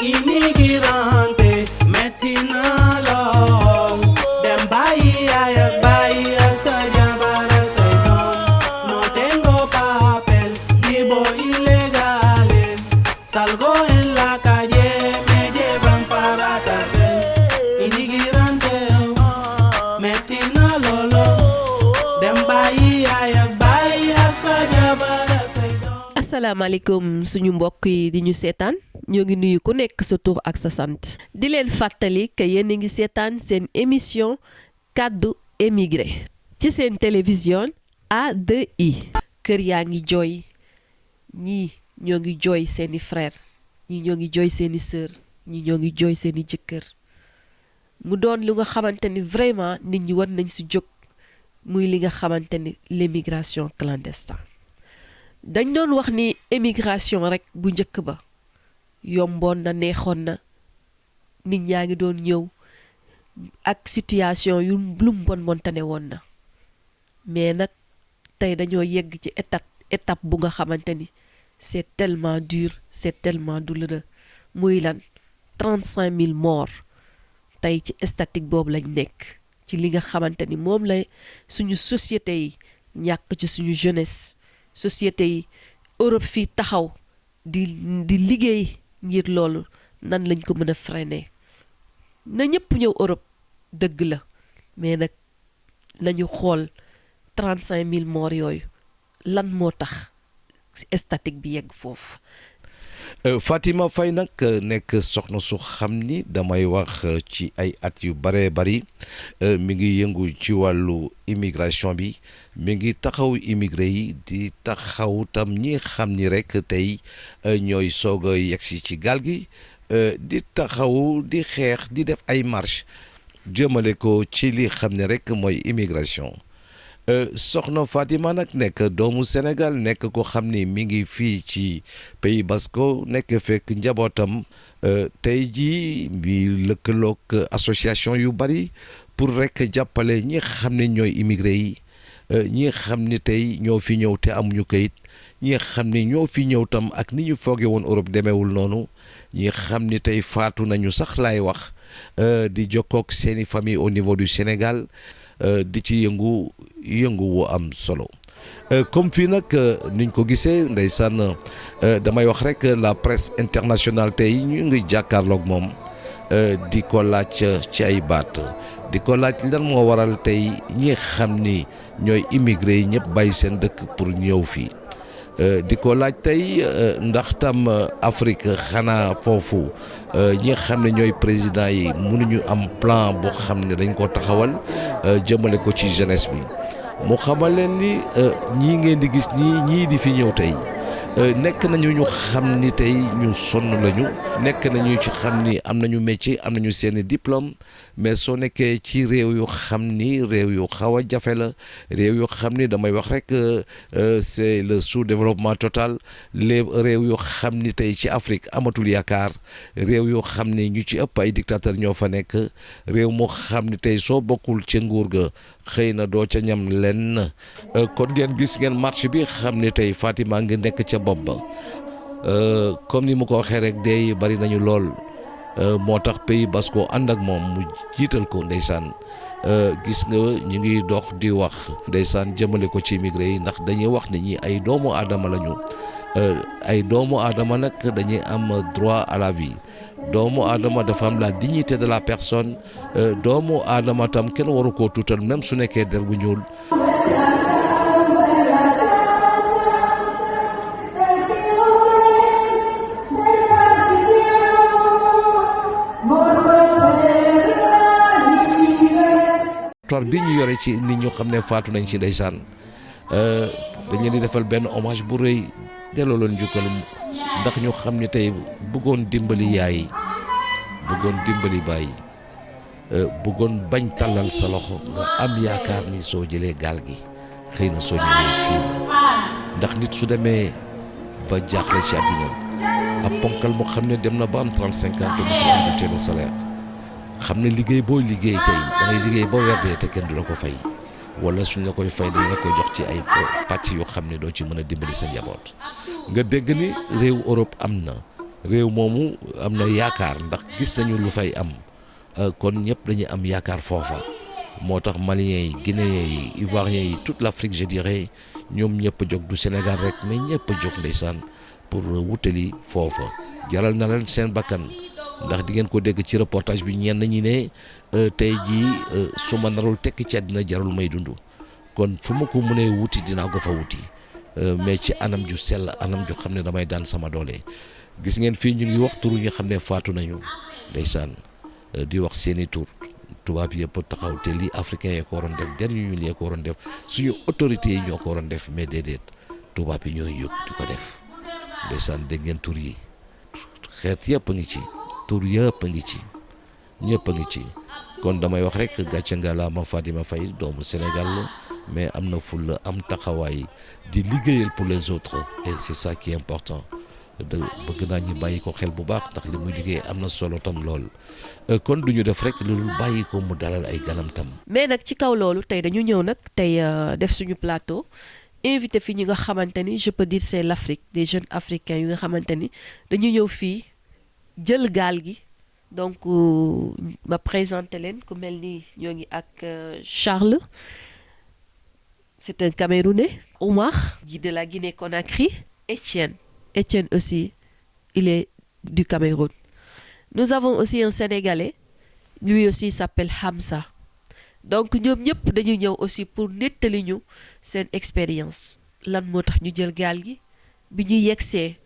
Inmigrante, metinalo. Dem Bahía, Bahía, se llevará señor. No tengo papel, vivo ilegal. Salgo en la calle, me llevan para cárcel. Inmigrante, metinalo. Dem Bahía, Bahía, se llevará señor. asalaamaaleykum suñu mbokk yi di ñu seetaan ñoo ngi nuyu ku nekk sa tur ak sa sant di leen fàttali que yéen a ngi seetaan seen émission kaddu émigré ci seen télévision A2I. kër yaa ngi jooy ñii ñoo ngi jooy seeni frère ñii ñoo ngi jooy seeni sœur ñii ñoo ngi jooy seeni jëkkër mu doon lu nga xamante ni vraiment nit ñi war nañ si jóg muy li nga xamante ni l'immigration clandestine. dañ doon wax ni émigration rek bu njëkk ba yomboon na neexoon na nit ñaa ngi doon ñëw ak situation yu lu bon tane woon na mais nag tey dañoo yegg ci étape bu nga xamante ni c'est tellement dur c'est tellement douloureux muy lan 35 000 morts tey ci statique boobu lañ nekk ci li nga xamante ni moom la suñu société yi ñàkk ci suñu jeunesse. société yi Europe fii taxaw di liggéey ngir loolu nan lañ ko mën a freiner na ñëpp ñëw Europe dëgg la mais nag nañu xool 35 000 morts yooyu lan moo tax statique bi yegg foofu. Fatima Faye nag nekk soxna su xam ni damay wax ci ay at yu bare bari mi ngi yëngu ci wàllu immigration bi mi ngi taxaw immigré yi di taxaw tam ñi xam ni rek tey ñooy soog a yegsi ci gaal gi di taxaw di xeex di def ay marche jëmale ko ci li xam ne rek mooy immigration. soxna Fatima nag nekk doomu Sénégal nekk ko xam ni mi ngi fii ci Pays Basque nekk fekk njabootam tey jii bi lëkkaloog association yu bari pour rek jàppale ñi xam ne ñooy immigré yi ñi xam ni tey ñoo fi ñëw te amuñu kayit ñi xam ni ñoo fi ñëw tam ak ni ñu fooge woon Europe demeewul noonu ñi xam ni tey faatu nañu sax laay wax di jokkoog seeni famille au niveau du Sénégal di ci yëngu wu am solo comme fii nag niñ ko gisee ndeysaan damay wax rek la presse internationale tey ñu ngi jàkkaarloog moom di ko laaj ci ay baat di ko laaj lan moo waral tey ñi xam ni ñooy immigré yi ñëpp bàyyi seen dëkk pour ñëw fii di ko laaj tey ndax tam Afrique xanaa foofu ñi xam ne ñooy président yi mënuñu am plan boo xam ne dañ ko taxawal jëmale ko ci jeunesse bi mu xamal leen ni ñii ngeen di gis ñii di fi ñëw tey nekk nañu ñu xam ni tey ñu sonn lañu nekk nañu ci xam ni am nañu métier am nañu seeni diplôme mais soo nekkee ci réew yu xam ni réew yu xaw a jafe la réew yu xam ni damay wax rek c'est le sous-développement total les réew yu xam ni tey ci Afrique amatul yaakaar réew yu xam ni ñu ci ëpp ay dictateur ñoo fa nekk réew moo xam ni tey soo bokkul ca nguur ga xëy na doo ca ñam lenn kon ngeen gis ngeen marche bi xam ni tey Fatima ngi nekk ca bopp ba comme ni mu ko waxee rek day bari nañu lool moo tax Pays Basque ànd ak moom mu jiital ko ndeysaan gis nga ñu ngi dox di wax ndeysaan jëmale ko ci immigré yi ndax dañuy wax ne ñi ay doomu aadama lañu ay doomu aadama nag dañuy am droit à la vie doomu aadama dafa am la dignité de la personne doomu aadama tam kenn waru koo tuutal même su nekkee der bu ñuul. bi ñu yore ci nit ñu xam ne faatu nañ ci ndeysaan dañu di defal benn hommage bu rëy delloo leen njukkal ndax ñu xam ne tey bëggoon dimbali yaay bëggoon dimbali baay bëggoon bañ tàllal sa loxo nga am yaakaar ni soo jëlee gaal gi xëy na soo ñëwee fii la ndax nit su demee ba jaaxle ci àddina ab ponkal moo xam ne dem na ba am 35 ans te mosul am bulletin de salaire xam ne liggéey booy liggéey tey da ngay liggéey boo weer dee te kenn du la ko fay wala suñ la koy fay dañ la koy jox ci ay pàcc yoo xam ne doo ci mën a dimbali sa njaboot nga dégg ni réew Europe am na réew moomu am na yaakaar ndax gis nañu lu fay am kon ñëpp dañuy am yaakaar foofa moo tax Maliens yi Guinéens yi Ivoiriens yi toute l'Afrique je dirais ñoom ñëpp a jóg du Sénégal rek mais ñëpp a jóg ndeysaan pour wutali foofa jaral na leen seen bakkan ndax di ngeen ko dégg ci reportage bi ñenn ñi ne tey jii su ma narul tekki ci àddina jarul may dund kon fu ma ko mënee wuti dinaa ko fa wuti mais ci anam ju sell anam ju xam ne damay daan sama doole gis ngeen fii ñu ngi wax tur ñu xam ne faatu nañu ndeysaan di wax seeni tur tubaab yëpp taxaw te lii africain yi ko waroon def dernier ñu lii ko waroon def suñu autorités yi ñoo ko waroon def mais déedéet tubaab yi ñooy yëg di ko def ndeysaan dégg ngeen tur yi xeet yëpp a ngi ci tur yëpp a ngi ci ñëpp a ngi ci kon damay wax rek gàcce ngalaama Fatima Faye doomu Sénégal la mais am na fulla am taxawaay di liggéeyal pour les autres et c'est ça qui est important bëgg naa ñu bàyyi ko xel bu baax ndax li muy liggéey am na solo tam lool kon du ñu def rek lu dul bàyyi ko mu dalal ay ganam tam. mais nag ci kaw loolu tey dañu ñëw nag tey def suñu plateau invité fi ñi nga xamante ni je peux dire c'est l'Afrique des jeunes africains yu nga xamante ni dañu ñëw fii jël gaal gi donc ma présenté leen ku mel ni ñoo ngi ak Charles c'est un Camerounais, Omar Guy de la Guinée-Conakry, Étienne aussi il est du Cameroun. Nous avons aussi un Sénégalais, lui aussi il s'appelle Hamza. Donc ñoom ñëpp dañu ñëw aussi pour nettali ñu seen expérience lan moo tax ñu jël gaal gi bi ñu yegsee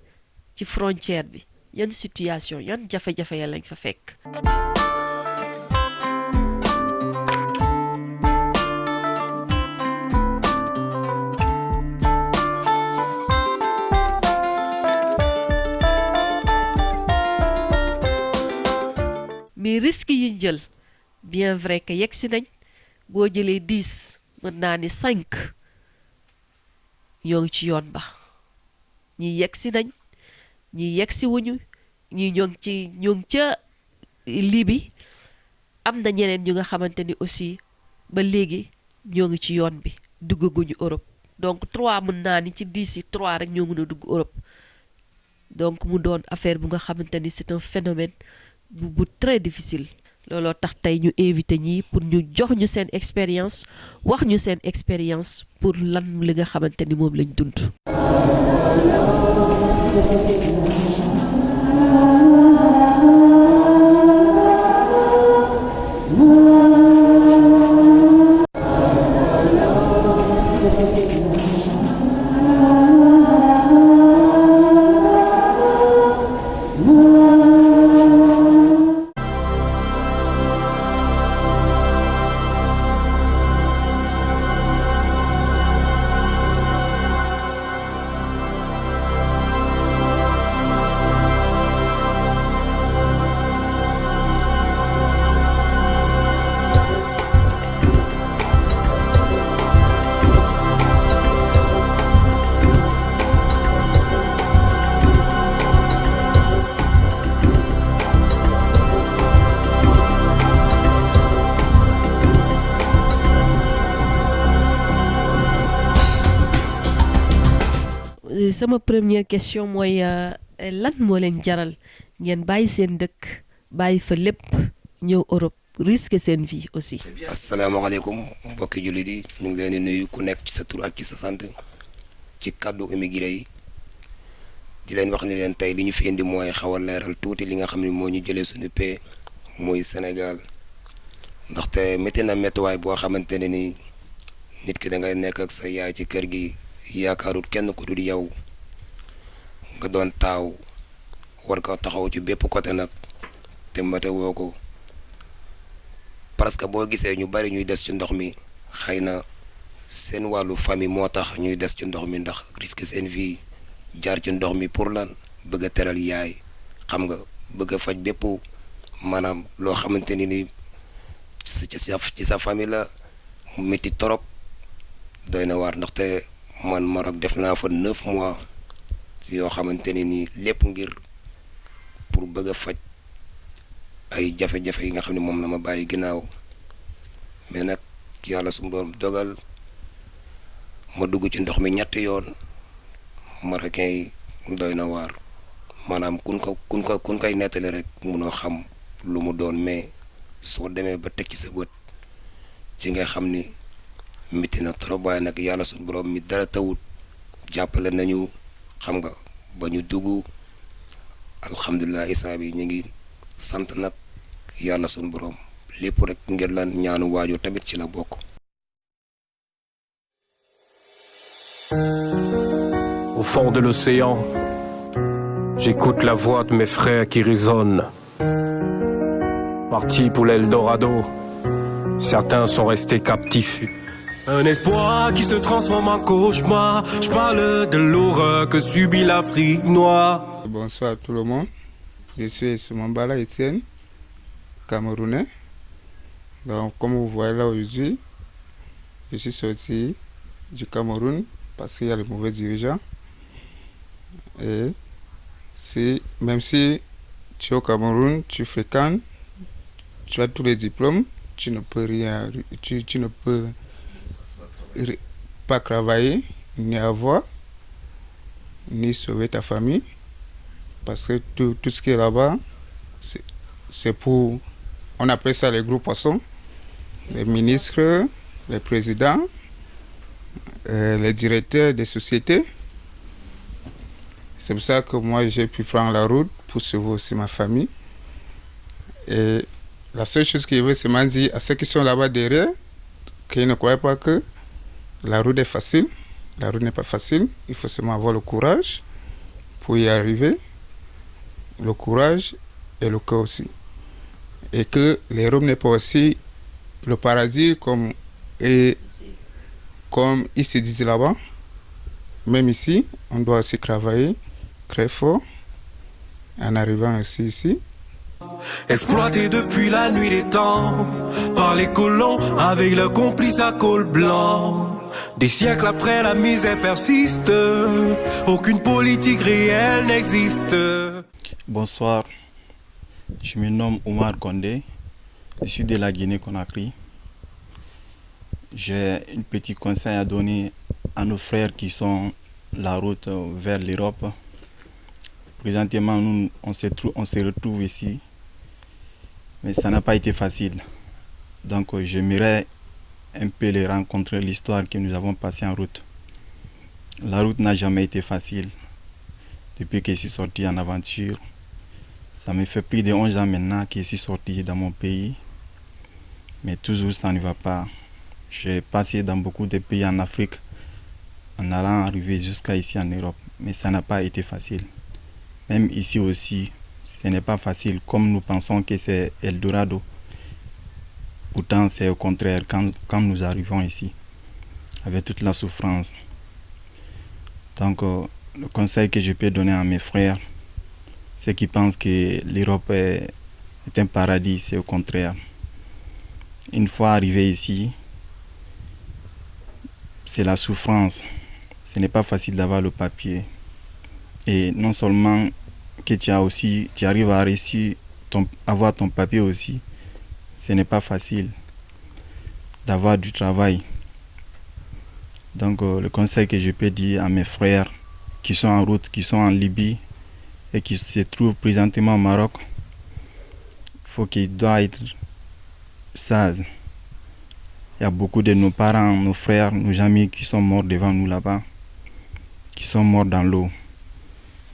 ci frontière bi yan situation yan jafe-jafe ya lañ fa fekk. mais risque yi ñu jël bien vrai que yegsi nañ boo jëlee 10 mën naa ni 5 ñoo ngi ci yoon ba ñi yegsi nañ ñi yegsi wuñu ñi ñoo ngi ca Libye am na ñeneen ñu nga xamante ni aussi ba léegi ñoo ngi ci yoon bi duggaguñu Europe donc 3 mën naa ni ci 10 yi 3 rek ñoo mën a dugg Europe donc mu doon affaire bu nga xamante ni c'est un phénomène bu très difficile looloo tax tey ñu invité ñii pour ñu jox ñu seen expérience wax ñu seen expérience pour lan li nga xamante ni moom lañ dund. sama première question mooy lan moo leen jaral ngeen bàyyi seen dëkk bàyyi fa lépp ñëw Europe risquer seen vie aussi. asalaamaaleykum mbokki jullit yi ñu ngi leen di nuyu ku nekk ci sa tur ak ci sa sant ci kàddu immigré yi di leen wax ni leen tey li ñu fi indi mooy xaw a leeral tuuti li nga xam ne moo ñu jëlee suñu paix mooy Sénégal ndaxte métti na méttiwaay boo xamante ne ni nit ki da ngay nekk ak sa yaay ci kër gi yaakaarut kenn ku dul yow nga doon taaw war ko taxaw ci bépp côté nag te mate woo ko parce que boo gisee ñu bari ñuy des ci ndox mi xëy na seen wàllu famille moo tax ñuy des ci ndox mi ndax risque seen vie jaar ci ndox mi pour lan bëgg a teral yaay xam nga bëgg a faj bépp maanaam loo xamante ni ci sa famille la mu métti trop doy na waar ndaxte man Maroc def naa fa 9 mois yoo xamante ne ni lépp ngir pour bëgg a faj ay jafe-jafe yi nga xam ne moom la ma bàyyi ginnaaw mais nag yàlla su borom dogal ma dugg ci ndox mi ñetti yoon marocain yi doy na waar maanaam kun koy nettali rek munoo xam lu mu doon, mais soo demee ba teg ci sa bët ci nga xam ni métti na trop. waaye nag yàlla suñu borom mi dara tawut jàppale nañu, xam nga, ba ñu dugg alhamdulilah. isaa bi ñu ngi sant nag yàlla suñu borom lépp rek ngir lan ñaanu waajur tamit ci la bokk. Au fond de l'océan, j'écoute la voix de mes frères qui résonne. Partis pour l'Eldorado, certains sont restés captifs. Un espoir qui se transforme en cauchemar. Je parle de l'horreur que subit l'Afrique noire. Bonsoir à tout le monde. Je suis Soumambala Etienne, Camerounais. Donc, comme vous voyez là aujourd'hui, je suis sorti du Cameroun parce qu'il y a les mauvais dirigeants. Et même si tu es au Cameroun, tu fréquentes, tu as tous les diplômes, tu ne peux rien, tu ne peux pas travailler, ni avoir, ni sauver ta famille. Parce que tout ce qui est là-bas, c'est pour, on appelle ça les gros poissons, les ministres, les présidents, les directeurs des sociétés. C'est pour ça que moi j'ai pu prendre la route pour sauver aussi ma famille. Et la seule chose que je veux, c'est m'en dire à ceux qui sont là-bas derrière, qu'ils ne croient pas que la route est facile. La route n'est pas facile. Il faut seulement avoir le courage pour y arriver. Le courage et le cœur aussi. Et que l'Europe n'est pas aussi le paradis comme ils se disent là-bas. Même ici, on doit aussi travailler très fort en arrivant aussi ici. Exploité depuis la nuit des temps par les colons avec leurs complices à col blanc. Des siècles après, la misère persiste. Aucune politique réelle n'existe. Bonsoir, je me nomme Omar Condé, je suis de la Guinée-Conakry. J'ai un petit conseil à donner à nos frères qui sont la route vers l'Europe. Présentement, nous, on se retrouve ici, mais ça n'a pas été facile. Donc, j'aimerais un peu les rencontrer, l'histoire que nous avons passée en route. La route n'a jamais été facile depuis que je suis sorti en aventure. Ça me fait plus de 11 ans maintenant que je suis sorti dans mon pays, mais toujours ça ne va pas. J'ai passé dans beaucoup de pays en Afrique en allant arriver jusqu'à ici en Europe, mais ça n'a pas été facile. Même ici aussi, ce n'est pas facile comme nous pensons que c'est Eldorado. Pourtant, c'est au contraire quand nous arrivons ici, avec toute la souffrance. Donc, le conseil que je peux donner à mes frères, ceux qui pensent que l'Europe est un paradis, c'est au contraire. Une fois arrivé ici, c'est la souffrance. Ce n'est pas facile d'avoir le papier. Et non seulement que tu arrives à réussir avoir ton papier aussi, ce n'est pas facile d'avoir du travail. Donc le conseil que je peux dire à mes frères qui sont en route, qui sont en Libye et qui se trouvent présentement au Maroc, il faut qu'ils doivent être sages. Il y a beaucoup de nos parents, nos frères, nos amis qui sont morts devant nous là-bas, qui sont morts dans l'eau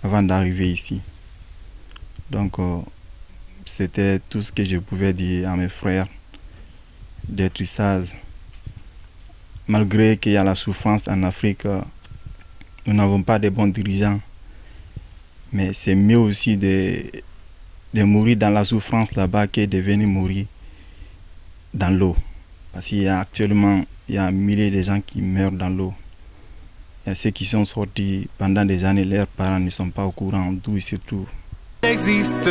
avant d'arriver ici. Donc, c'était tout ce que je pouvais dire à mes frères, d'être sages. Malgré qu'il y a la souffrance en Afrique, nous n'avons pas de bons dirigeants. Mais c'est mieux aussi de mourir dans la souffrance là-bas que de venir mourir dans l'eau. Parce qu'actuellement, il y a milliers de gens qui meurent dans l'eau. Il y a ceux qui sont sortis pendant des années, leurs parents ne sont pas au courant d'où ils se trouvent. Existe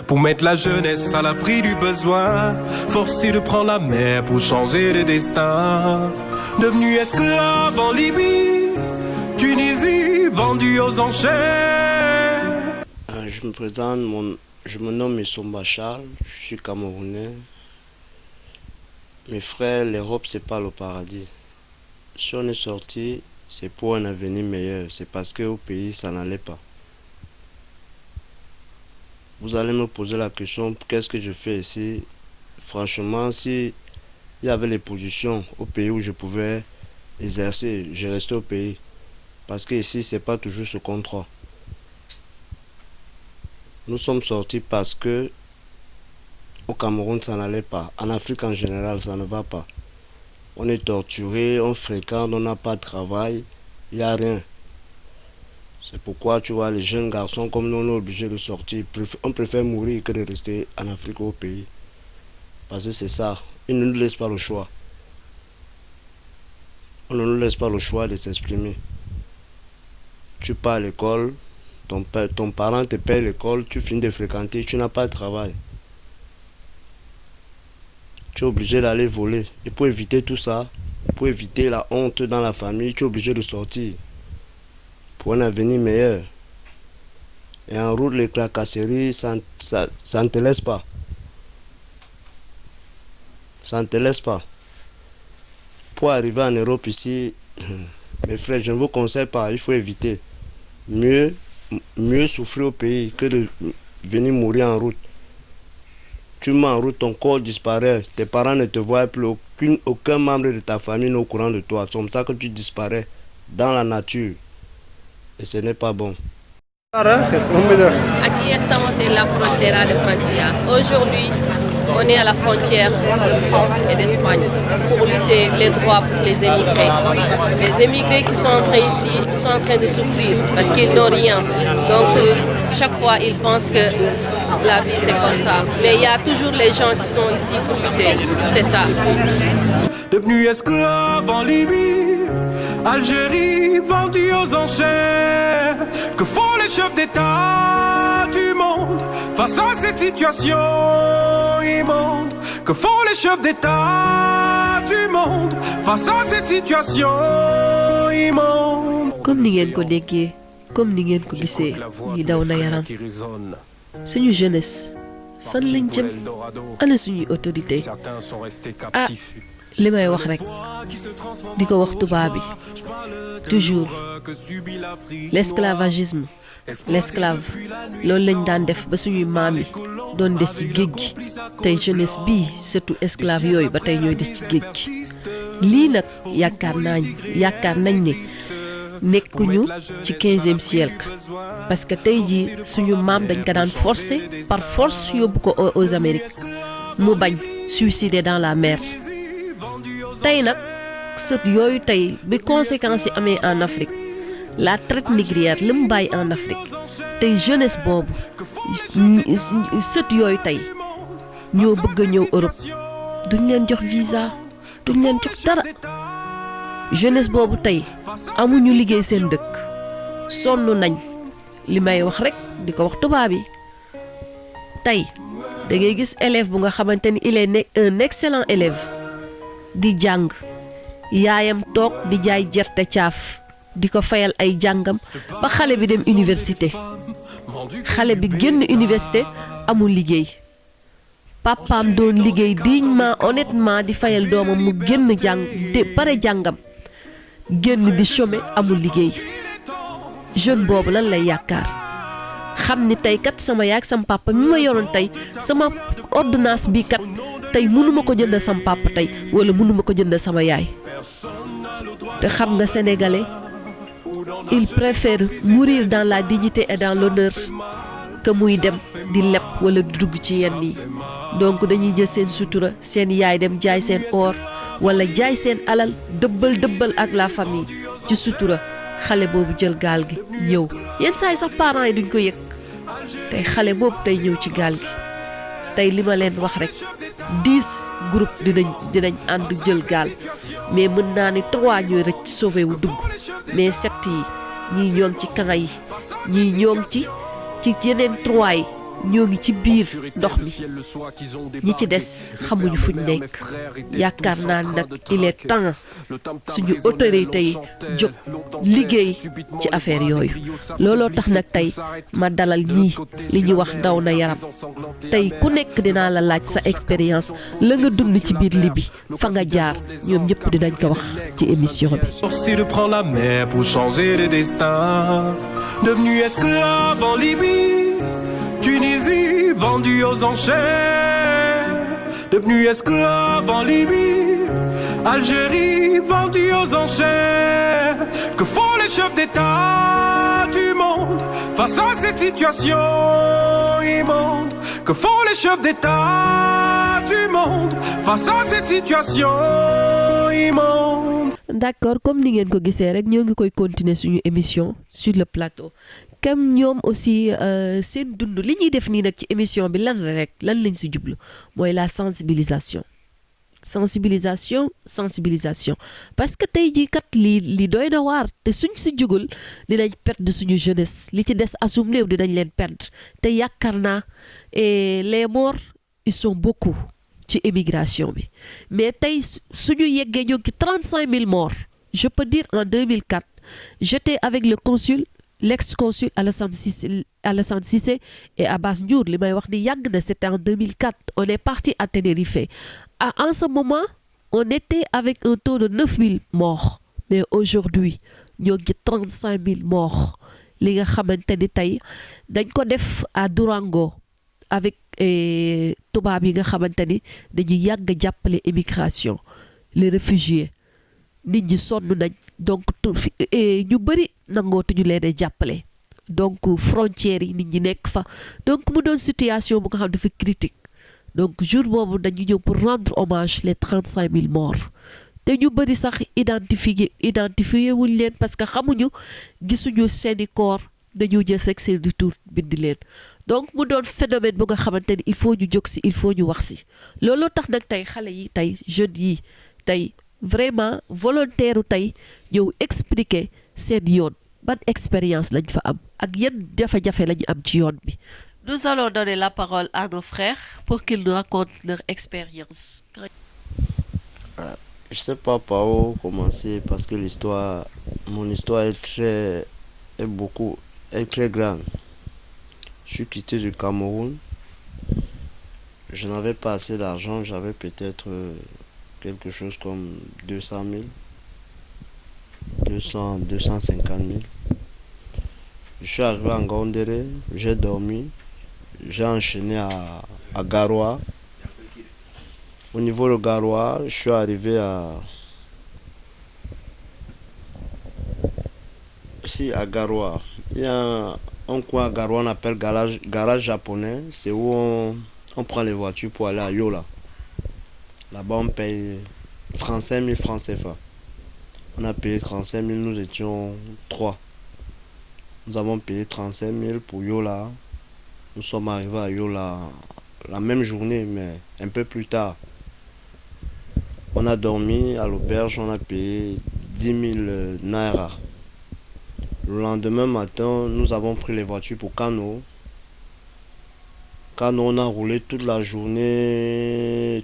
pour mettre la jeunesse à l'abri du besoin, forcé de prendre la mer pour changer de destin. Devenu esclave en Libye, Tunisie, vendu aux enchères. Je me présente, je me nomme Issomba Charles, je suis camerounais. Mes frères, l'Europe c'est pas le paradis. Si on est sorti, c'est pour un avenir meilleur, c'est parce qu'au pays ça n'allait pas. Vous allez me poser la question, qu'est-ce que je fais ici? Franchement, si il y avait les positions au pays où je pouvais exercer, je restais au pays. Parce que ici, c'est pas toujours ce qu'on croit. Nous sommes sortis parce que au Cameroun, ça n'allait pas. En Afrique en général, ça ne va pas. On est torturé, on fréquente, on n'a pas de travail, il n'y a rien. C'est pourquoi tu vois, les jeunes garçons comme nous, on est obligés de sortir. On préfère mourir que de rester en Afrique au pays. Parce que c'est ça. Ils ne nous laissent pas le choix. On ne nous laisse pas le choix de s'exprimer. Tu pars à l'école, ton parent te paye l'école, tu finis de fréquenter, tu n'as pas de travail. Tu es obligé d'aller voler. Et pour éviter tout ça, pour éviter la honte dans la famille, tu es obligé de sortir. Pour un avenir meilleur. Et en route, les clacasseries, ça ne te laisse pas. Ça ne te laisse pas. Pour arriver en Europe ici, mes frères, je ne vous conseille pas, il faut éviter. Mieux souffrir au pays que de venir mourir en route. Tu meurs en route, ton corps disparaît, tes parents ne te voient plus, aucun membre de ta famille n'est au courant de toi. C'est comme ça que tu disparais dans la nature. Et ce n'est pas bon. Aquí estamos en la frontera de Francia. Aujourd'hui, on est à la frontière de France et d'Espagne pour lutter les droits pour les émigrés. Les émigrés qui sont entrés ici, ils sont en train de souffrir parce qu'ils n'ont rien. Donc, chaque fois, ils pensent que la vie, c'est comme ça. Mais il y a toujours les gens qui sont ici pour lutter. C'est ça. Devenu esclave en Libye, Algérie vendue aux enchères. Que font les chefs d'État du monde face à cette situation immonde? Que font les chefs d'État du monde face à cette situation immonde? Comme ni ngeen ko déggee comme ni ngeen ko gisee ñi daw na yaram suñu jeunesse fan lañ jëm ana suñuy autorité ah li may wax rek di ko wax tubaab bi toujours l'esclavagisme l'esclave loolu lañ daan def ba suñuy maam yi doon des ci géej gi tey jeunesse bii surtout esclave yooyu ba tey ñooy des ci géej gi lii nag yaakaar nañ ne nekkuñu ci 15e siècle parce que tey jii suñu maam dañ ko daan forcer par force yóbbu ko aux Amériques mu bañ suicider dans la mer tey nag sët yooyu tey bi conséquences yi amee en Afrique la traite négrière li mu bàyyi en Afrique tey jeunesse boobu sët yooyu tey ñoo bëgg a ñëw Europe duñ leen jox visa duñ leen jox dara jeunesse boobu tey amuñu liggéey seen dëkk sonn nañ li may wax rek di ko wax tubaab yi tey da ngay gis élève bu nga xamante ni il est un excellent élève di jàng yaayam toog di jaay gerte caaf di ko fayal ay jàngam ba xale bi dem université xale bi génn université amul liggéey papaam doon liggéey dignement honnêtement di fayal doomam mu génn jàng pare jàngam génn di chômer amul liggéey jeune boobu lan lay yaakaar xam ni tey kat sama yaay ak sama papa mi ma yoroon tey sama ordonnance bi kat tey mënuma ko jënd sama papa tey wala mënuma ko jënd sama yaay te xam nga sénégalais il préfère mourir dans la dignité et dans l'honneur que muy dem di leb wala di dugg ci yenn yi donc dañuy jël seen sutura seen yaay dem jaay seen or wala jaay seen alal dëbbal ak la famille ci sutura xale boobu jël gaal gi ñëw yenn saa yi sax parents yi duñ ko yëg tey xale boobu tey ñëw ci gaal gi tey li ma leen wax rek 10 groupes dinañ ànd jël gaal mais mën naa ni 3 ñooy rëcc sauvé wu dugg mais 7 yi ñii ñoo ngi ci camp yi ñii ñoo ngi ci yeneen 3 yi ñoo ngi ci biir ndox mi ñi ci des xamuñu fuñ nekk yaakaar naa nag il est temps suñu autorité yi jóg liggéey ci affaire yooyu looloo tax nag tey ma dalal ñii li ñuy wax daw na yaram tey ku nekk dinaa la laaj sa expérience la nga dund ci biir Libye fa nga jaar ñoom ñëpp dinañ ko wax ci émission bi. Forcé de prendre la mer pour changer de destin, devenu esclave en Libye, Tunisie. vendu aux enchères, devenu esclave en Libye, Algérie vendue aux enchères. Que font les chefs d'État du monde face à cette situation immonde? Que font les chefs d'État du monde face à cette situation immonde? D'accord, comme ni ngeen ko gisee rek ñoo ngi koy continuer suñu émission sur le plateau. Comme ñoom aussi seen dund li ñuy def nii nag ci émission bi lan la rek lan lañ si jublu mooy la sensibilisation. Sensibilisation parce que tey jii kat li doy na waar te suñ si jugul dinañ perdre suñu jeunesse li ci des asum néew dinañ leen perdre te yaakaar naa les morts ils sont beaucoup ci émigration bi mais tey suñu yeggee ñoo ngi 35 000 morts. Je peux dire en 2004 j'étais avec le consul l'ex-consul Alassane Cissé et Abbas Ndiour li may wax ni yàgg na c'était en 2004 on est parti à Tenerife. En ce moment on était avec un taux de 9 000 morts mais aujourd'hui ñoo ngi 35 000 morts li nga xamante ni tey dañ ko def à Durango avec tubaab yi nga xamante ni dañuy yàgg jàppale immigration les réfugiés nit ñi sonn nañ donc ñu bëri nangootuñu leen a jàppale donc frontières yi nit ñi nekk fa donc mu doon situation bu nga xam dafa critique donc jour boobu dañu ñëw pour rendre hommage les 35 000 morts te ñu bëri sax identifié wuñ leen parce que xamuñu gisuñu seeni corps dañu jël rek seen di tur bindi leen donc mu doon phénomène bu nga xamante ni il faut ñu jóg si il faut ñu wax si looloo tax nag tey xale yi tey jeunes yi tey vraiment volontaire u tey ñëw expliquer seen yoon ban expérience lañ fa am ak yan jafe-jafe lañu am ci yoon bi. Nous allons donner la parole à nos frères pour qu'ils nous racontent leur expérience. Je sais pas par où commencer parce que mon histoire est très grande. Je suis quitté du Cameroun. Je n'avais pas assez d'argent, j'avais peut-être quelque chose comme 200 000, 250 000. Je suis arrivé en Gondéré, j'ai dormi, j'ai enchaîné à Garoua. Au niveau de Garoua, je suis arrivé à Garoua. Il y a un coin à Garoua, on appelle garage japonais. C'est où on prend les voitures pour aller à Yola. Là-bas, on paye 35 000 francs CFA. On a payé 35 000, nous étions 3. Nous avons payé 35 000 pour Yola. Nous sommes arrivés à Yola la même journée, mais un peu plus tard. On a dormi à l'auberge, on a payé 10 000 naira. Le lendemain matin, nous avons pris les voitures pour Kano. Kano, on a roulé toute la journée.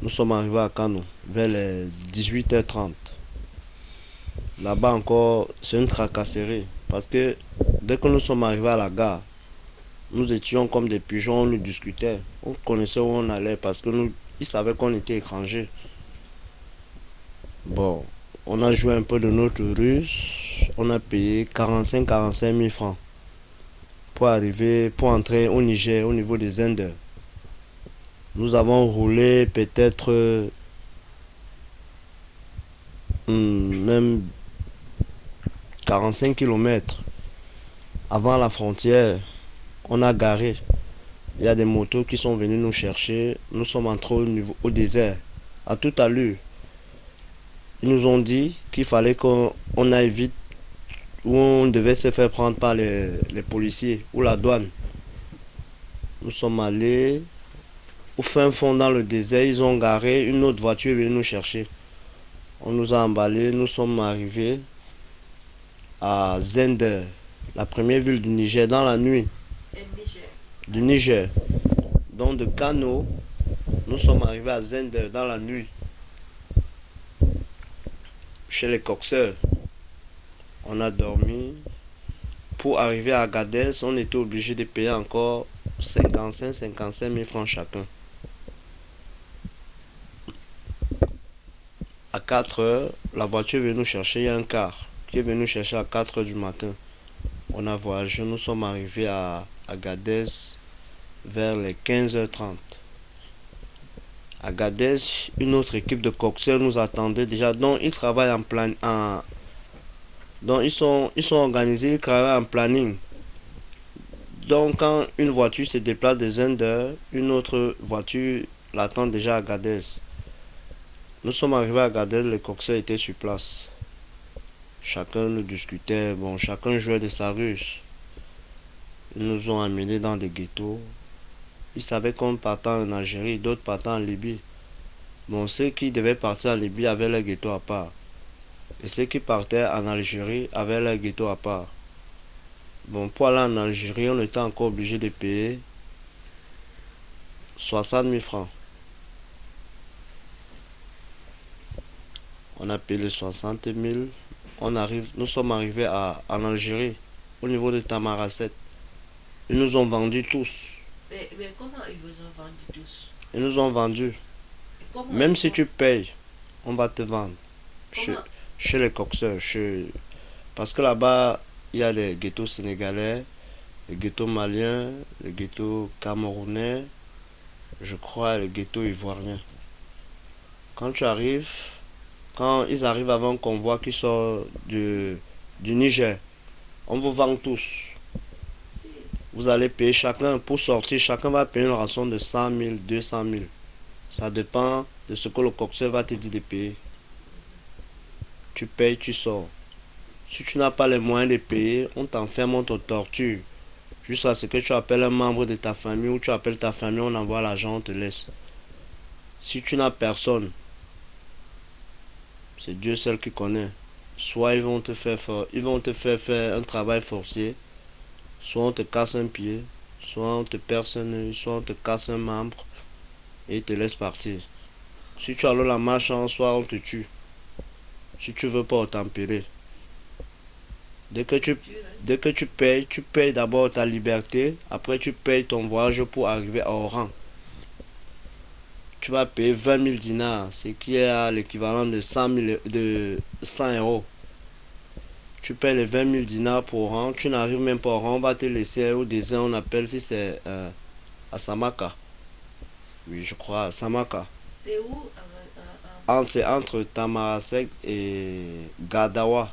Nous sommes arrivés à Kano vers les 18h30. Là-bas encore, c'est une tracasserie. Parce que dès que nous sommes arrivés à la gare, nous étions comme des pigeons, on nous discutait. On connaissait où on allait parce que ils savaient qu'on était étrangers. Bon, on a joué un peu de notre ruse. On a payé 45 000 francs pour entrer au Niger, au niveau des Indes. Nous avons roulé peut-être même 45 km avant la frontière. On a garé. Il y a des motos qui sont venus nous chercher. Nous sommes entrés au désert, à toute allure. Ils nous ont dit qu'il fallait qu'on aille vite, où on devait se faire prendre par les policiers ou la douane. Nous sommes allés au fin fond dans le désert. Ils ont garé, une autre voiture est venue nous chercher. On nous a emballés. Nous sommes arrivés à Zender, la première ville du Niger, dans la nuit. Du Niger. Donc de Kano, nous sommes arrivés à Zender dans la nuit. Chez les coxeurs. On a dormi. Pour arriver à Agadez, on était obligé de payer encore 55 000 francs chacun. À 4 heures, la voiture est venue nous chercher. Il y a un car qui est venu nous chercher à 4 heures du matin. On a voyagé, nous sommes arrivés à Agadez vers les 15h30. Agadez, une autre équipe de coxeurs nous attendait déjà, donc ils travaillent donc ils sont organisés, ils travaillent en planning. Donc quand une voiture se déplace de Zender, une autre voiture l'attend déjà à Agadez. Nous sommes arrivés à Agadez, les coxeurs étaient sur place. Chacun nous discutait, bon, chacun jouait de sa ruse. Ils nous ont amenés dans des ghettos. Ils savaient qu'on partait en Algérie, d'autres partaient en Libye. Bon, ceux qui devaient partir en Libye avaient leur ghetto à part. Et ceux qui partaient en Algérie avaient leur ghetto à part. Bon, pour aller en Algérie, on était encore obligé de payer 60 000 francs. On a payé les 60 000. Nous sommes arrivés en Algérie, au niveau de Tamaracet. Ils nous ont vendus tous. Mais comment ils vous ont vendu tous? Ils nous ont vendus. Même si tu payes, on va te vendre. Chez les coxeurs. Parce que là-bas, il y a les ghettos sénégalais, les ghettos maliens, les ghettos camerounais, je crois les ghettos ivoiriens. Quand ils arrivent avant un convoi qui sort du Niger, on vous vend tous. Vous allez payer chacun, pour sortir, chacun va payer une rançon de 100 000, 200 000. Ça dépend de ce que le coxeur va te dire de payer. Tu payes, tu sors. Si tu n'as pas les moyens de payer, on t'enferme, on te torture. Jusqu'à ce que tu appelles un membre de ta famille ou tu appelles ta famille, on envoie l'argent, on te laisse. Si tu n'as personne, c'est Dieu seul qui connaît. Soit ils vont te faire faire un travail forcé, soit on te casse un pied, soit on te perce un œil, soit on te casse un membre et ils te laissent partir. Si tu as la marche en soi, on te tue. Si tu veux pas tempérer. Dès que tu payes d'abord ta liberté, après tu payes ton voyage pour arriver à Oran. Tu vas payer 20 000 dinars, ce qui est à l'équivalent de 100 euros. Tu payes les 20 000 dinars pour Oran, tu n'arrives même pas à Oran, on va te laisser au désert, on appelle si c'est à Samaka. Oui, je crois à Samaka. C'est où? C'est entre Tamaracet et Gadawa.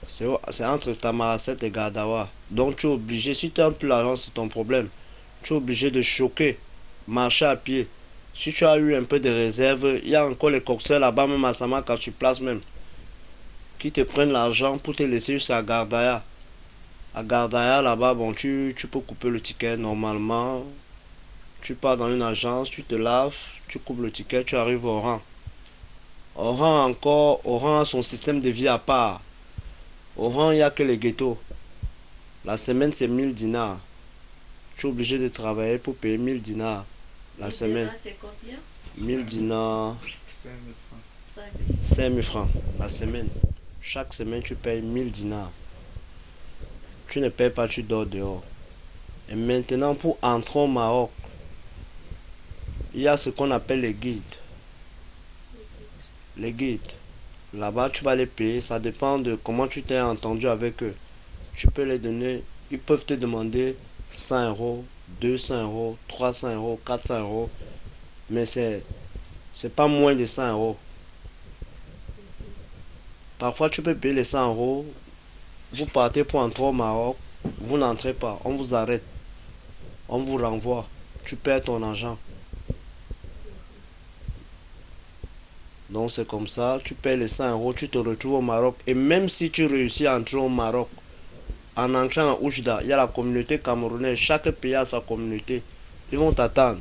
C'est entre Tamaracet et Gadawa. Donc tu es obligé, si tu as un peu l'argent, c'est ton problème. Tu es obligé de choquer, marcher à pied. Si tu as eu un peu de réserve, il y a encore les coxeurs là-bas, même à Samaka, sur place même, qui te prennent l'argent pour te laisser jusqu'à Gardaya. À Gardaya, là-bas, bon, tu peux couper le ticket normalement. Tu pars dans une agence, tu te laves, tu coupes le ticket, tu arrives au Oran. Oran a son système de vie à part. Oran, il n'y a que les ghettos. La semaine, c'est 1000 dinars. Tu es obligé de travailler pour payer 1000 dinars la semaine. C'est combien? 1000 dinars. 5 000 francs la semaine. Chaque semaine, tu payes 1000 dinars. Tu ne payes pas, tu dors dehors. Et maintenant, pour entrer au Maroc, il y a ce qu'on appelle les guides. Les guides. Là-bas, tu vas les payer. Ça dépend de comment tu t'es entendu avec eux. Tu peux les donner. Ils peuvent te demander 100 euros, 200 euros, 300 euros, 400 euros. Mais c'est pas moins de 100 euros. Parfois, tu peux payer les 100 euros. Vous partez pour entrer au Maroc. Vous n'entrez pas. On vous arrête. On vous renvoie. Tu perds ton argent. Donc c'est comme ça, tu payes les 100 euros, tu te retrouves au Maroc. Et même si tu réussis à entrer au Maroc, en entrant en Oujda, il y a la communauté camerounaise, chaque pays a sa communauté. Ils vont t'attendre.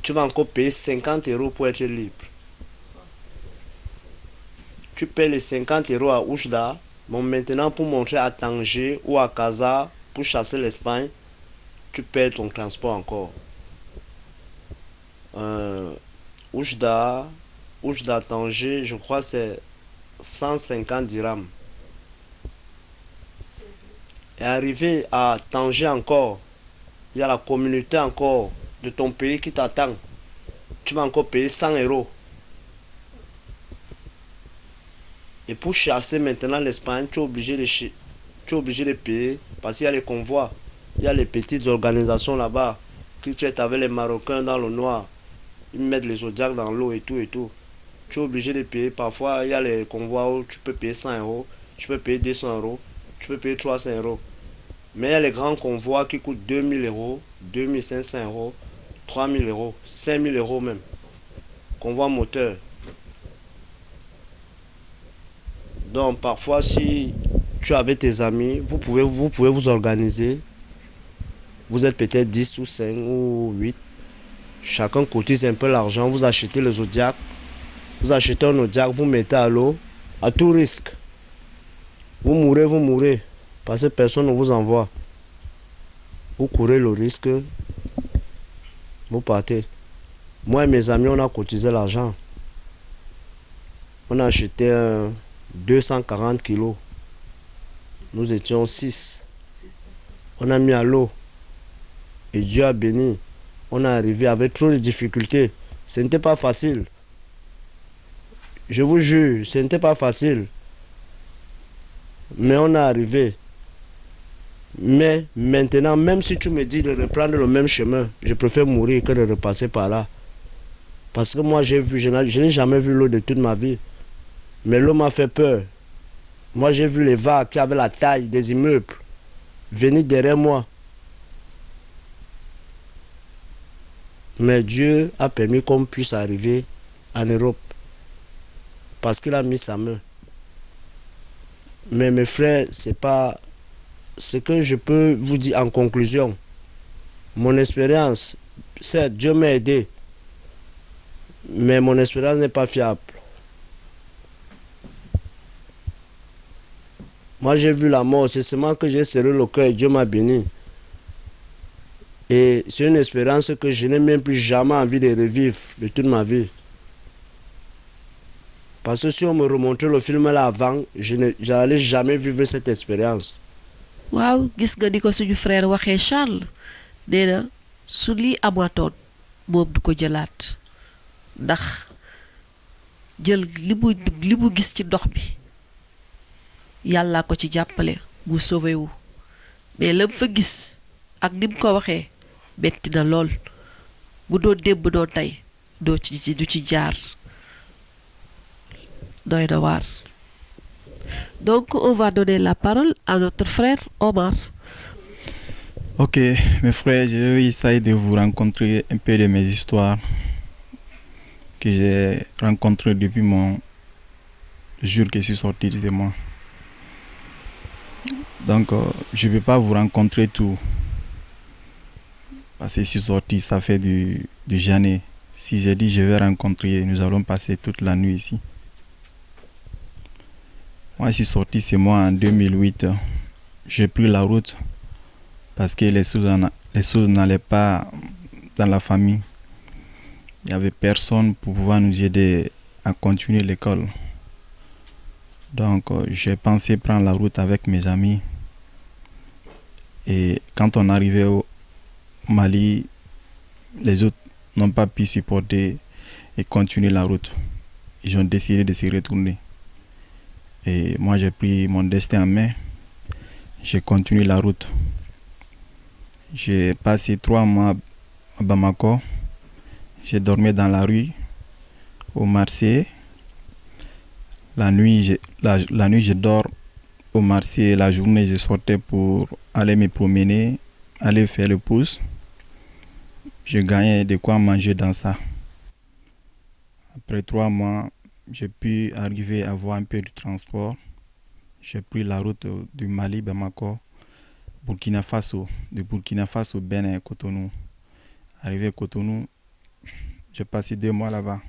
Tu vas encore payer 50 euros pour être libre. Tu payes les 50 euros à Oujda. Bon, maintenant pour montrer à Tanger ou à Casa, pour chasser l'Espagne, tu payes ton transport encore. Oujda, Tanger, je crois c'est 150 dirhams. Et arrivé à Tanger encore, il y a la communauté encore de ton pays qui t'attend. Tu vas encore payer 100 euros. Et pour chasser maintenant l'Espagne, tu es obligé de payer Parce qu'il y a les convois, il y a les petites organisations là-bas qui traitent avec les Marocains dans le noir. Ils mettent les zodiacs dans l'eau et tout et tout. Tu es obligé de payer. Parfois, il y a les convois où tu peux payer 100 euros, tu peux payer 200 euros, tu peux payer 300 euros. Mais il y a les grands convois qui coûtent 2000 euros, 2500 euros, 3000 euros, 5000 euros même. Convoi moteur. Donc parfois, si tu es avec tes amis, vous pouvez vous organiser. Vous êtes peut-être 10 ou 5 ou 8. Chacun cotise un peu l'argent. Vous achetez le Zodiac. Vous achetez un Zodiac, vous mettez à l'eau. À tout risque. Vous mourrez. Parce que personne ne vous envoie. Vous courez le risque. Vous partez. Moi et mes amis, on a cotisé l'argent. On a acheté un 240 kilos. Nous étions 6. On a mis à l'eau. Et Dieu a béni. On est arrivé avec trop de difficultés. Ce n'était pas facile. Je vous jure, ce n'était pas facile. Mais on est arrivé. Mais maintenant, même si tu me dis de reprendre le même chemin, je préfère mourir que de repasser par là. Parce que moi, je n'ai jamais vu l'eau de toute ma vie. Mais l'eau m'a fait peur. Moi, j'ai vu les vagues qui avaient la taille des immeubles venir derrière moi. Mais Dieu a permis qu'on puisse arriver en Europe. Parce qu'il a mis sa main. Mais mes frères, c'est pas ce que je peux vous dire en conclusion. Mon expérience, certes, Dieu m'a aidé. Mais mon expérience n'est pas fiable. Moi, j'ai vu la mort. C'est seulement que j'ai serré le cœur et Dieu m'a béni. Et c'est une expérience que je n'ai même plus jamais envie de revivre de toute ma vie. Parce que si on me remontrait le film là avant, je n'allais jamais vivre cette expérience. waaw gis nga ni ko suñu frère waxee Charles nee na su lii amaatoon moom du ko jëlaat ndax jël li mu gis ci ndox bi yàlla ko ci jàppale mu sauvé wu mais lam fa gis ak nim ko waxee metti na lool bu doon démb doon tey du ci jaar doy na waar. Donc, on va donner la parole à notre frère Omar. Ok, mes frères, je vais essayer de vous rencontrer un peu de mes histoires que j'ai rencontrées depuis mon jour que je suis sorti de moi. Donc, je ne vais pas vous rencontrer tout. Parce que je suis sorti, ça fait du janvier. Si j'ai dit je vais rencontrer, nous allons passer toute la nuit ici. Moi, je suis sorti, c'est moi en 2008. J'ai pris la route parce que les choses n'allaient pas dans la famille. Il n'y avait personne pour pouvoir nous aider à continuer l'école. Donc, j'ai pensé prendre la route avec mes amis. Et quand on arrivait au Mali, les autres n'ont pas pu supporter et continuer la route. Ils ont décidé de se retourner. Et moi, j'ai pris mon destin en main. J'ai continué la route. J'ai passé 3 mois à Bamako. J'ai dormi dans la rue, au marché. La nuit, je dors au marché. La journée, je sortais pour aller me promener, aller faire le pouce. Je gagnais de quoi manger dans ça. Après 3 mois, j'ai pu arriver à avoir un peu de transport. J'ai pris la route du Mali, Bamako, Burkina Faso. De Burkina Faso, Bénin, Cotonou. Arrivé à Cotonou, j'ai passé 2 mois là-bas.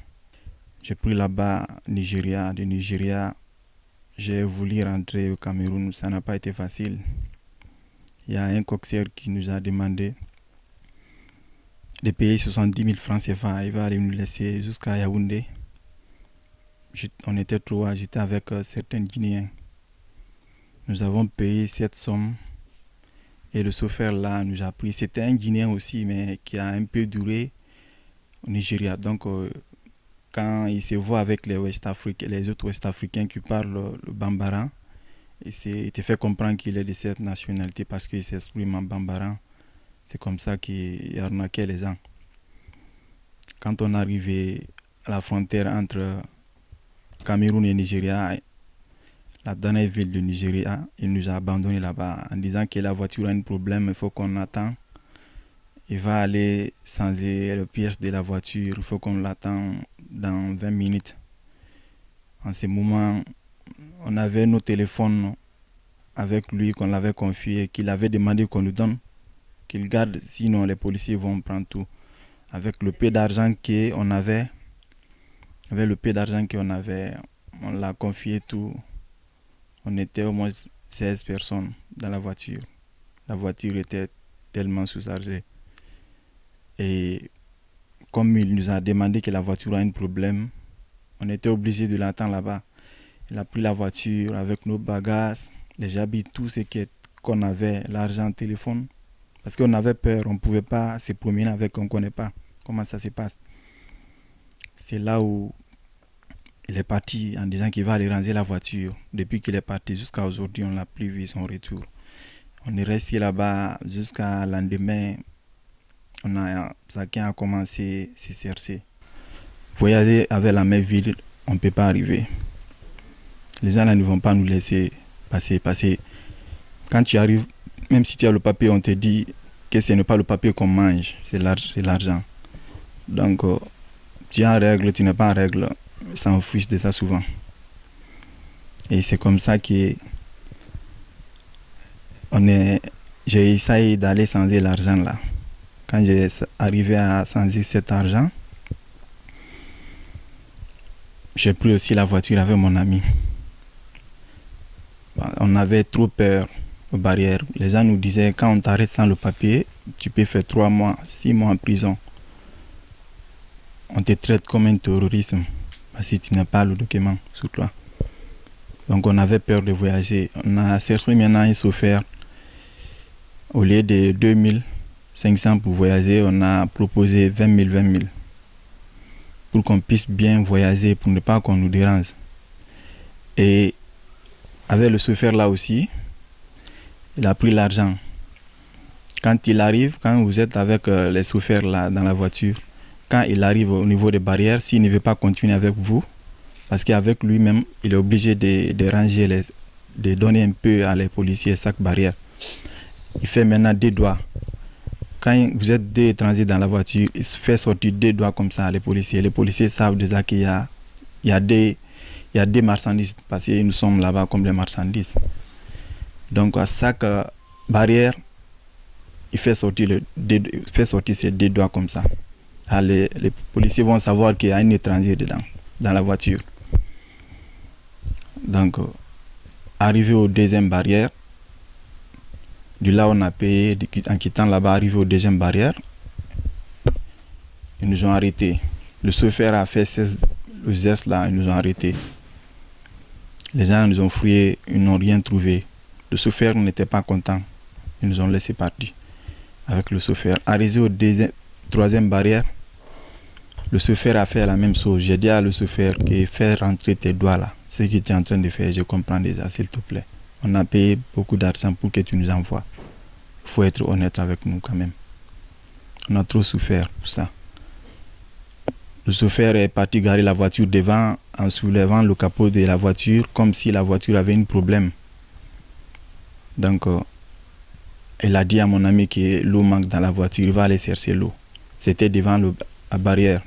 J'ai pris là-bas Nigeria. De Nigeria, j'ai voulu rentrer au Cameroun. Ça n'a pas été facile. Il y a un coxeur qui nous a demandé de payer 70 000 francs CFA. Il va aller nous laisser jusqu'à Yaoundé. On était 3, j'étais avec certains Guinéens. Nous avons payé cette somme et le chauffeur là nous a pris. C'était un Guinéen aussi, mais qui a un peu duré au Nigeria. Donc, quand il se voit avec les autres Ouest-Africains qui parlent le Bambara, il te fait comprendre qu'il est de cette nationalité parce qu'il s'exprime en bambara. C'est comme ça qu'il arnaquait les gens. Quand on est arrivé à la frontière entre Cameroun et Nigeria, la dernière ville du Nigeria, il nous a abandonnés là-bas en disant que la voiture a un problème, il faut qu'on attend. Il va aller changer le pièce de la voiture, il faut qu'on l'attend dans 20 minutes. En ce moment, on avait nos téléphones avec lui qu'on l'avait confié, qu'il avait demandé qu'on nous donne, qu'il garde, sinon les policiers vont prendre tout. Avec le peu d'argent qu'on avait, on l'a confié tout. On était au moins 16 personnes dans la voiture. La voiture était tellement sous-chargée. Et comme il nous a demandé que la voiture a un problème, on était obligé de l'attendre là-bas. Il a pris la voiture avec nos bagages, les habits, tout ce qu'on avait, l'argent, le téléphone. Parce qu'on avait peur, on ne pouvait pas se promener avec, on ne connaît pas comment ça se passe. C'est là où il est parti en disant qu'il va aller ranger la voiture. Depuis qu'il est parti jusqu'à aujourd'hui, on n'a plus vu son retour. On est resté là-bas jusqu'à le lendemain. Chacun a commencé à se chercher. Voyager avec la même ville, on ne peut pas arriver. Les gens là ne vont pas nous laisser passer. Quand tu arrives, même si tu as le papier, on te dit que ce n'est pas le papier qu'on mange, c'est l'argent. Donc, tu es en règle, tu n'es pas en règle, ils s'en fichent de ça souvent. Et c'est comme ça que j'ai essayé d'aller changer l'argent là. Quand j'ai arrivé à changer cet argent, j'ai pris aussi la voiture avec mon ami. On avait trop peur aux barrières. Les gens nous disaient, quand on t'arrête sans le papier, tu peux faire 3 mois, 6 mois en prison. On te traite comme un terroriste parce que tu n'as pas le document sur toi. Donc on avait peur de voyager. On a cherché maintenant un chauffeur. Au lieu de 2500 pour voyager, on a proposé 20 000. Pour qu'on puisse bien voyager, pour ne pas qu'on nous dérange. Et avec le chauffeur là aussi, il a pris l'argent. Quand il arrive, quand vous êtes avec les chauffeurs là dans la voiture, quand il arrive au niveau des barrières, s'il ne veut pas continuer avec vous, parce qu'avec lui-même, il est obligé de ranger, de donner un peu à les policiers chaque barrière. Il fait maintenant 2 doigts. Quand vous êtes 2 étrangers dans la voiture, il se fait sortir 2 doigts comme ça à les policiers. Les policiers savent déjà qu'il y a des marchandises, parce que nous sommes là-bas comme des marchandises. Donc à chaque barrière, il fait sortir ces 2 doigts comme ça. Les policiers vont savoir qu'il y a un étranger dedans, dans la voiture. Donc, arrivé au 2e barrière, de là on a payé, en quittant là-bas, arrivé au 2e barrière, ils nous ont arrêtés. Le chauffeur a fait le geste là, ils nous ont arrêtés. Les gens nous ont fouillés, ils n'ont rien trouvé. Le chauffeur n'était pas content, ils nous ont laissé partir avec le chauffeur. Arrivé au 3e barrière, le chauffeur a fait la même chose. J'ai dit à le chauffeur qu'il fait rentrer tes doigts là. Ce que tu es en train de faire, je comprends déjà, s'il te plaît. On a payé beaucoup d'argent pour que tu nous envoies. Il faut être honnête avec nous quand même. On a trop souffert pour ça. Le chauffeur est parti garer la voiture devant en soulevant le capot de la voiture comme si la voiture avait un problème. Donc, il a dit à mon ami que l'eau manque dans la voiture, il va aller chercher l'eau. C'était devant la barrière.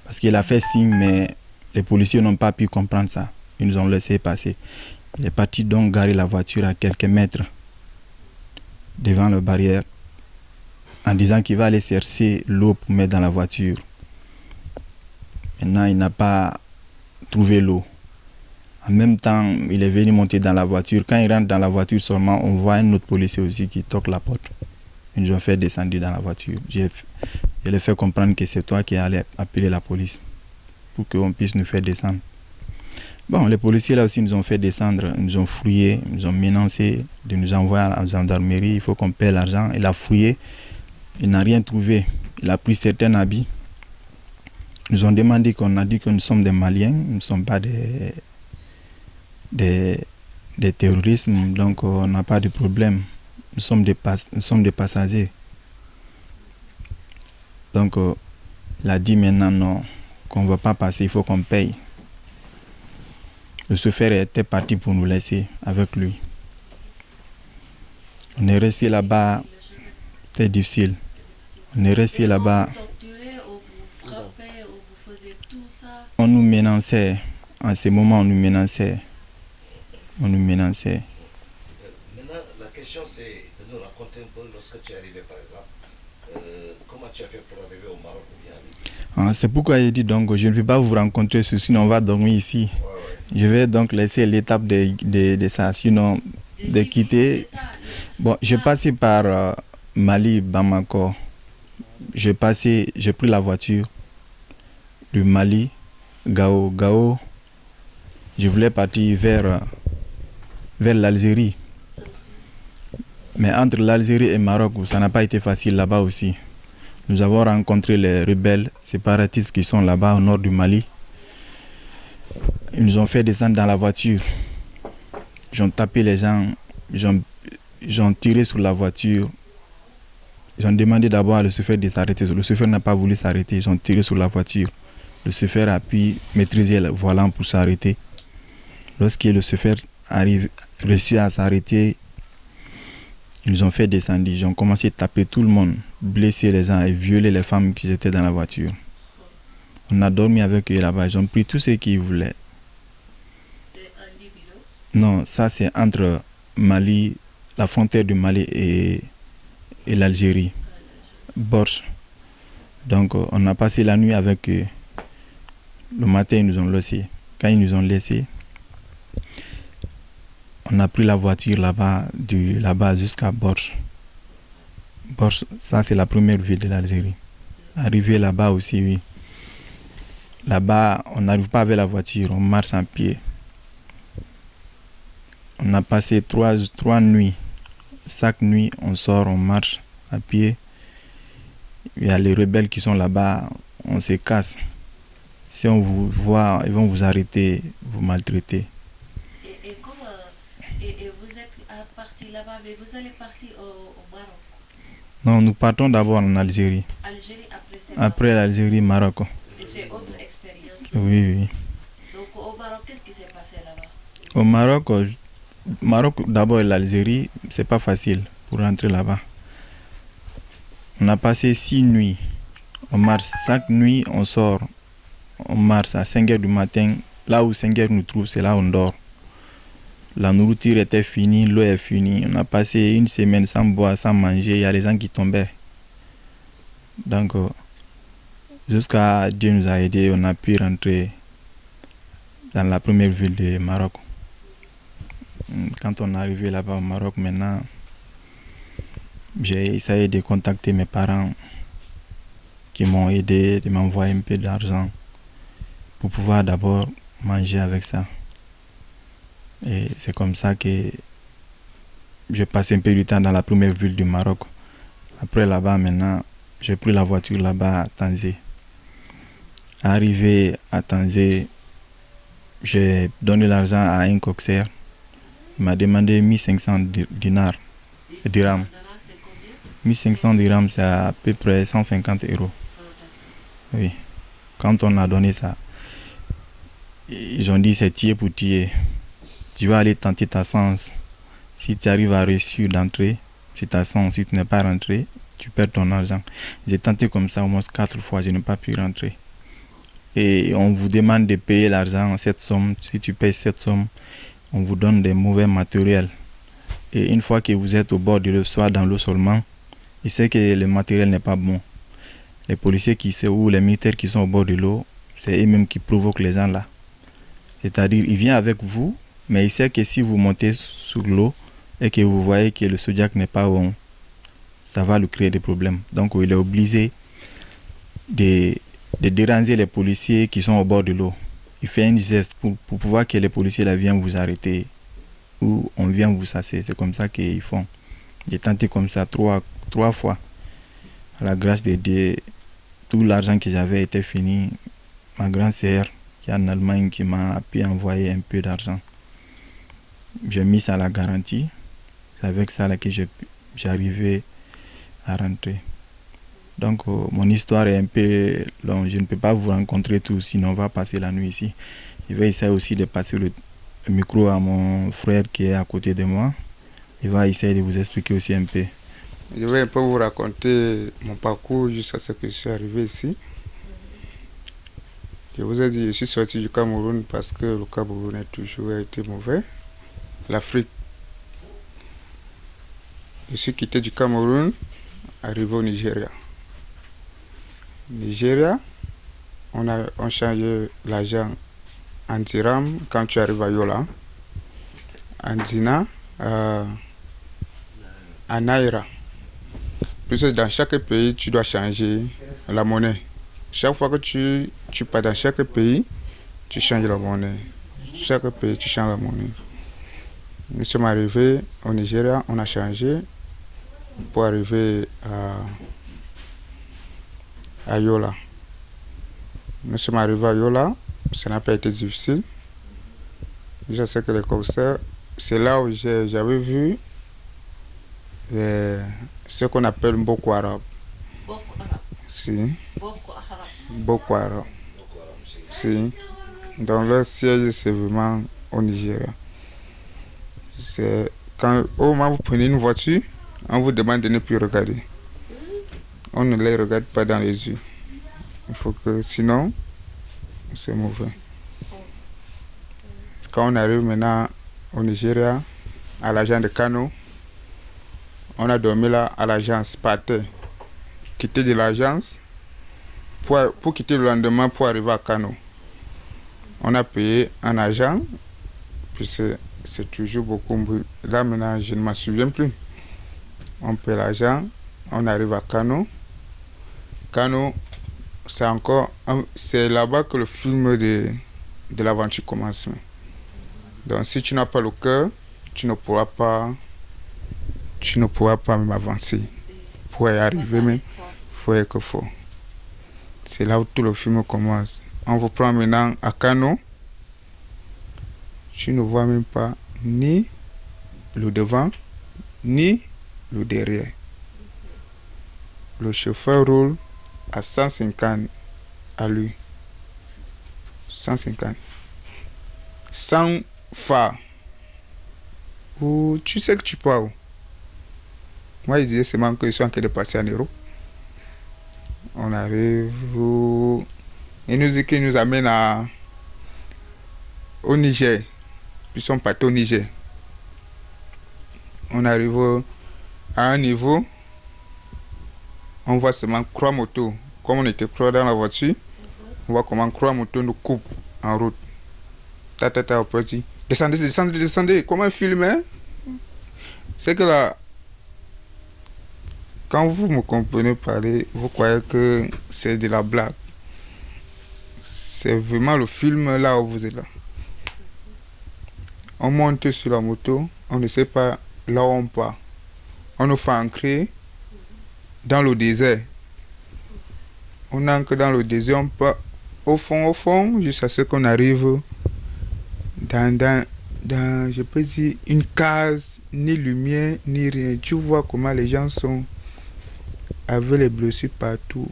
Parce qu'il a fait signe, mais les policiers n'ont pas pu comprendre ça. Ils nous ont laissé passer. Il est parti donc garer la voiture à quelques mètres devant la barrière en disant qu'il va aller chercher l'eau pour mettre dans la voiture. Maintenant, il n'a pas trouvé l'eau. En même temps, il est venu monter dans la voiture. Quand il rentre dans la voiture seulement, on voit un autre policier aussi qui toque la porte. Ils nous ont fait descendre dans la voiture. Je lui ai fait comprendre que c'est toi qui allais appeler la police pour qu'on puisse nous faire descendre. Bon, les policiers là aussi nous ont fait descendre, nous ont fouillé, nous ont menacé de nous envoyer à la gendarmerie. Il faut qu'on paie l'argent. Il a fouillé, il n'a rien trouvé. Il a pris certains habits. Nous ont demandé qu'on a dit que nous sommes des Maliens, nous ne sommes pas des des terrorismes, donc on n'a pas de problème. Nous sommes des passagers. Donc il a dit maintenant non, qu'on ne va pas passer, il faut qu'on paye. Le chauffeur était parti pour nous laisser avec lui. On est resté là-bas, c'était difficile. On est resté là-bas. On nous menaçait. En ce moment, on nous menaçait. Maintenant, la question c'est de nous raconter un peu lorsque tu es arrivé, par exemple. Comment tu as fait pour arriver au Maroc ou bien à Libye? C'est pourquoi j'ai dit donc je ne peux pas vous rencontrer, sinon on va dormir ici. Je vais donc laisser l'étape de ça, sinon de quitter. Bon, je passais par Mali, Bamako. J'ai pris la voiture du Mali, Gao. Je voulais partir vers l'Algérie. Mais entre l'Algérie et le Maroc, ça n'a pas été facile là-bas aussi. Nous avons rencontré les rebelles séparatistes qui sont là-bas au nord du Mali. Ils nous ont fait descendre dans la voiture. Ils ont tapé les gens, ils ont tiré sur la voiture. Ils ont demandé d'abord à le chauffeur de s'arrêter. Le chauffeur n'a pas voulu s'arrêter. Ils ont tiré sur la voiture. Le chauffeur a pu maîtriser le volant pour s'arrêter. Lorsque le chauffeur réussit à s'arrêter, ils nous ont fait descendre. Ils ont commencé à taper tout le monde, blesser les gens et violer les femmes qui étaient dans la voiture. On a dormi avec eux là-bas. Ils ont pris tout ce qu'ils voulaient. Non, ça c'est entre Mali, la frontière du Mali et l'Algérie. Borch. Donc on a passé la nuit avec eux. Le matin, ils nous ont laissés. Quand ils nous ont laissés, on a pris la voiture là-bas jusqu'à Borch. Borch, ça c'est la première ville de l'Algérie. Arrivé là-bas aussi, oui. Là-bas, on n'arrive pas avec la voiture, on marche en pied. On a passé trois nuits. Chaque nuit, on sort, on marche à pied. Il y a les rebelles qui sont là-bas, on se casse. Si on vous voit, ils vont vous arrêter, vous maltraiter. Et vous êtes parti là-bas, mais vous allez partir au Maroc? Non, nous partons d'abord en Algérie. Algérie après l'Algérie, Maroc. Et c'est autre expérience. Oui. Donc au Maroc, qu'est-ce qui s'est passé là-bas? Au Maroc d'abord et l'Algérie, c'est pas facile pour rentrer là-bas. On a passé 6 nuits. On marche chaque nuit, on sort. On marche à 5h du matin. Là où 5h nous trouve, c'est là où on dort. La nourriture était finie, l'eau est finie. On a passé une semaine sans boire, sans manger. Il y a les gens qui tombaient. Donc, jusqu'à Dieu nous a aidés, on a pu rentrer dans la première ville du Maroc. Quand on est arrivé là-bas au Maroc, maintenant, j'ai essayé de contacter mes parents qui m'ont aidé, de m'envoyer un peu d'argent pour pouvoir d'abord manger avec ça. Et c'est comme ça que j'ai passé un peu du temps dans la première ville du Maroc. Après là-bas, maintenant, j'ai pris la voiture là-bas à Tanzé. Arrivé à Tanzé, j'ai donné l'argent à un coxeur. Il m'a demandé 1500 dirhams. 1500 dirhams, c'est à peu près 150 €. Oui. Quand on a donné ça, ils ont dit c'est tiers pour tiers. Tu vas aller tenter ta chance. Si tu arrives à réussir d'entrer, c'est ta chance. Si tu n'es pas rentré, tu perds ton argent. J'ai tenté comme ça au moins 4 fois, je n'ai pas pu rentrer. Et on vous demande de payer l'argent, cette somme. Si tu payes cette somme, on vous donne des mauvais matériels. Et une fois que vous êtes au bord de l'eau, soit dans l'eau seulement, il sait que le matériel n'est pas bon. Les policiers ou les militaires qui sont au bord de l'eau, c'est eux-mêmes qui provoquent les gens là. C'est-à-dire, il vient avec vous, mais il sait que si vous montez sur l'eau et que vous voyez que le Zodiac n'est pas bon, ça va lui créer des problèmes. Donc, il est obligé de déranger les policiers qui sont au bord de l'eau. Il fait un geste pour pouvoir que les policiers là viennent vous arrêter ou on vient vous chasser. C'est comme ça qu'ils font. J'ai tenté comme ça trois fois. À la grâce de Dieu, tout l'argent que j'avais était fini. Ma grande sœur qui est en Allemagne qui m'a pu envoyer un peu d'argent. j'ai mis ça à la garantie. C'est avec ça là que j'arrivais à rentrer. Donc mon histoire est un peu longue. Je ne peux pas vous rencontrer tous, sinon on va passer la nuit ici. Je vais essayer aussi de passer le micro à mon frère qui est à côté de moi. Il va essayer de vous expliquer aussi un peu. Je vais un peu vous raconter mon parcours jusqu'à ce que je suis arrivé ici. Je vous ai dit, je suis sorti du Cameroun parce que le Cameroun a toujours été mauvais. L'Afrique. Je suis quitté du Cameroun, arrivé au Nigeria. Nigeria, on change l'argent en dirham quand tu arrives à Yola, en dina, en naira. Puisque dans chaque pays, tu dois changer la monnaie. Chaque fois que tu pars dans chaque pays, tu changes la monnaie. Chaque pays, tu changes la monnaie. Nous sommes arrivés au Nigeria, on a changé pour arriver à Yola. Nous sommes arrivés à Yola, ça n'a pas été difficile. Je sais que les commissaires, c'est là où j'avais vu ce qu'on appelle Boko Haram. Si. Boko Haram. Si. Donc leur siège, c'est vraiment au Nigeria. C'est quand au moment où vous prenez une voiture, on vous demande de ne plus regarder. On ne les regarde pas dans les yeux. Il faut que, sinon, c'est mauvais. Quand on arrive maintenant au Nigeria, à l'agence de Kano, on a dormi là à l'agence par terre. Quitter de l'agence pour quitter le lendemain pour arriver à Kano. On a payé un agent, puis c'est toujours beaucoup. Là maintenant, je ne m'en souviens plus. On paye l'argent, on arrive à Kano. Kano, c'est là-bas que le film de l'aventure commence. Donc si tu n'as pas le cœur, tu ne pourras pas même avancer. Pour y arriver même, il faut être fort. C'est là où tout le film commence. On vous prend maintenant à Kano. Tu ne vois même pas ni le devant, ni le derrière. Le chauffeur roule à 150 à lui. 150. Sans phare. Ou tu sais que tu pars où? Moi, je disais seulement qu'ils sont en train de passer en Europe. On arrive où il nous dit qu'il nous amène au Niger. Ils sont partis au Niger. On arrive à un niveau, on voit seulement croix moto. Comme on était croix dans la voiture, on voit comment croix moto nous coupe en route. Au petit. Descendez. Comment filmer? C'est que là, quand vous me comprenez parler, vous croyez que c'est de la blague. C'est vraiment le film là où vous êtes là. On monte sur la moto, on ne sait pas là où on part. On nous fait ancrer dans le désert. On ancre dans le désert, on part au fond, jusqu'à ce qu'on arrive dans, je peux dire, une case, ni lumière, ni rien. Tu vois comment les gens sont avec les blessures partout.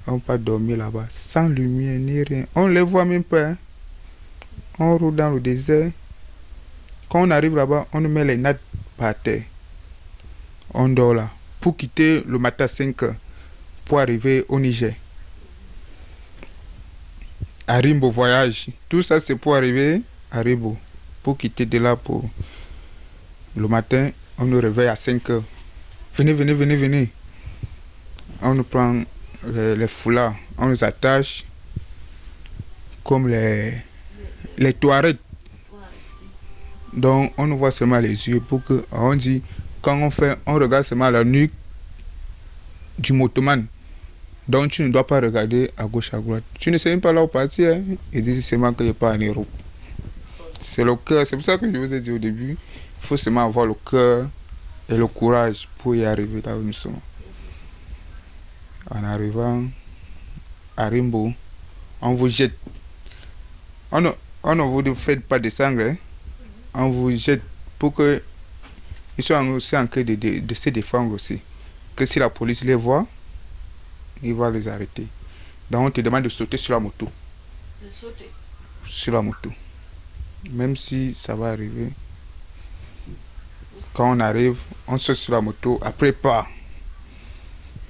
On peut dormir là-bas, sans lumière, ni rien. On ne les voit même pas. Hein. On roule dans le désert. Quand on arrive là-bas, on nous met les nattes par terre. On dort là. Pour quitter le matin à 5 heures. Pour arriver au Niger. À Rimbo voyage. Tout ça c'est pour arriver à Rimbo. Pour quitter de là pour le matin, on nous réveille à 5 heures. Venez. On nous prend les foulards. On nous attache comme les Touaregs. Donc on nous voit seulement les yeux pour que on dit quand on regarde seulement la nuque du motoman. Donc tu ne dois pas regarder à gauche à droite. Tu ne sais même pas là où partir. Hein? Il dit seulement qu'il n'y a pas en Europe. C'est le cœur. C'est pour ça que je vous ai dit au début, il faut seulement avoir le cœur et le courage pour y arriver là où nous sommes. En arrivant à Rimbo, on vous jette. on ne vous fait pas descendre, hein. On vous jette pour que ils soient aussi en train de se défendre aussi. Que si la police les voit, il va les arrêter. Donc on te demande de sauter sur la moto. De sauter. Sur la moto. Même si ça va arriver. Quand on arrive, on saute sur la moto. Après pas.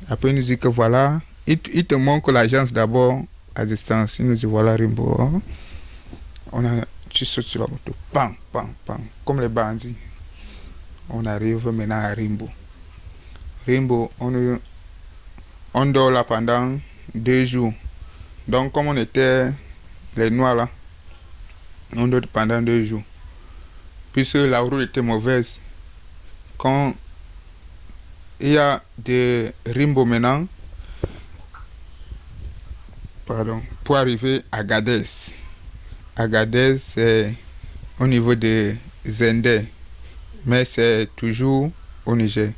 Après il nous dit que voilà. Il te montre l'agence d'abord à distance. Il nous dit voilà Rimbo. Hein. Tu sautes sur la moto. Pam, pam, pam. Comme les bandits. On arrive maintenant à Rimbo. Rimbo, on dort là pendant 2 jours. Donc comme on était les noirs là, on dort pendant 2 jours. Puisque la route était mauvaise. Quand il y a de Rimbo maintenant, pour arriver à Agadez. Agadez, c'est au niveau de Zender, mais c'est toujours au Niger.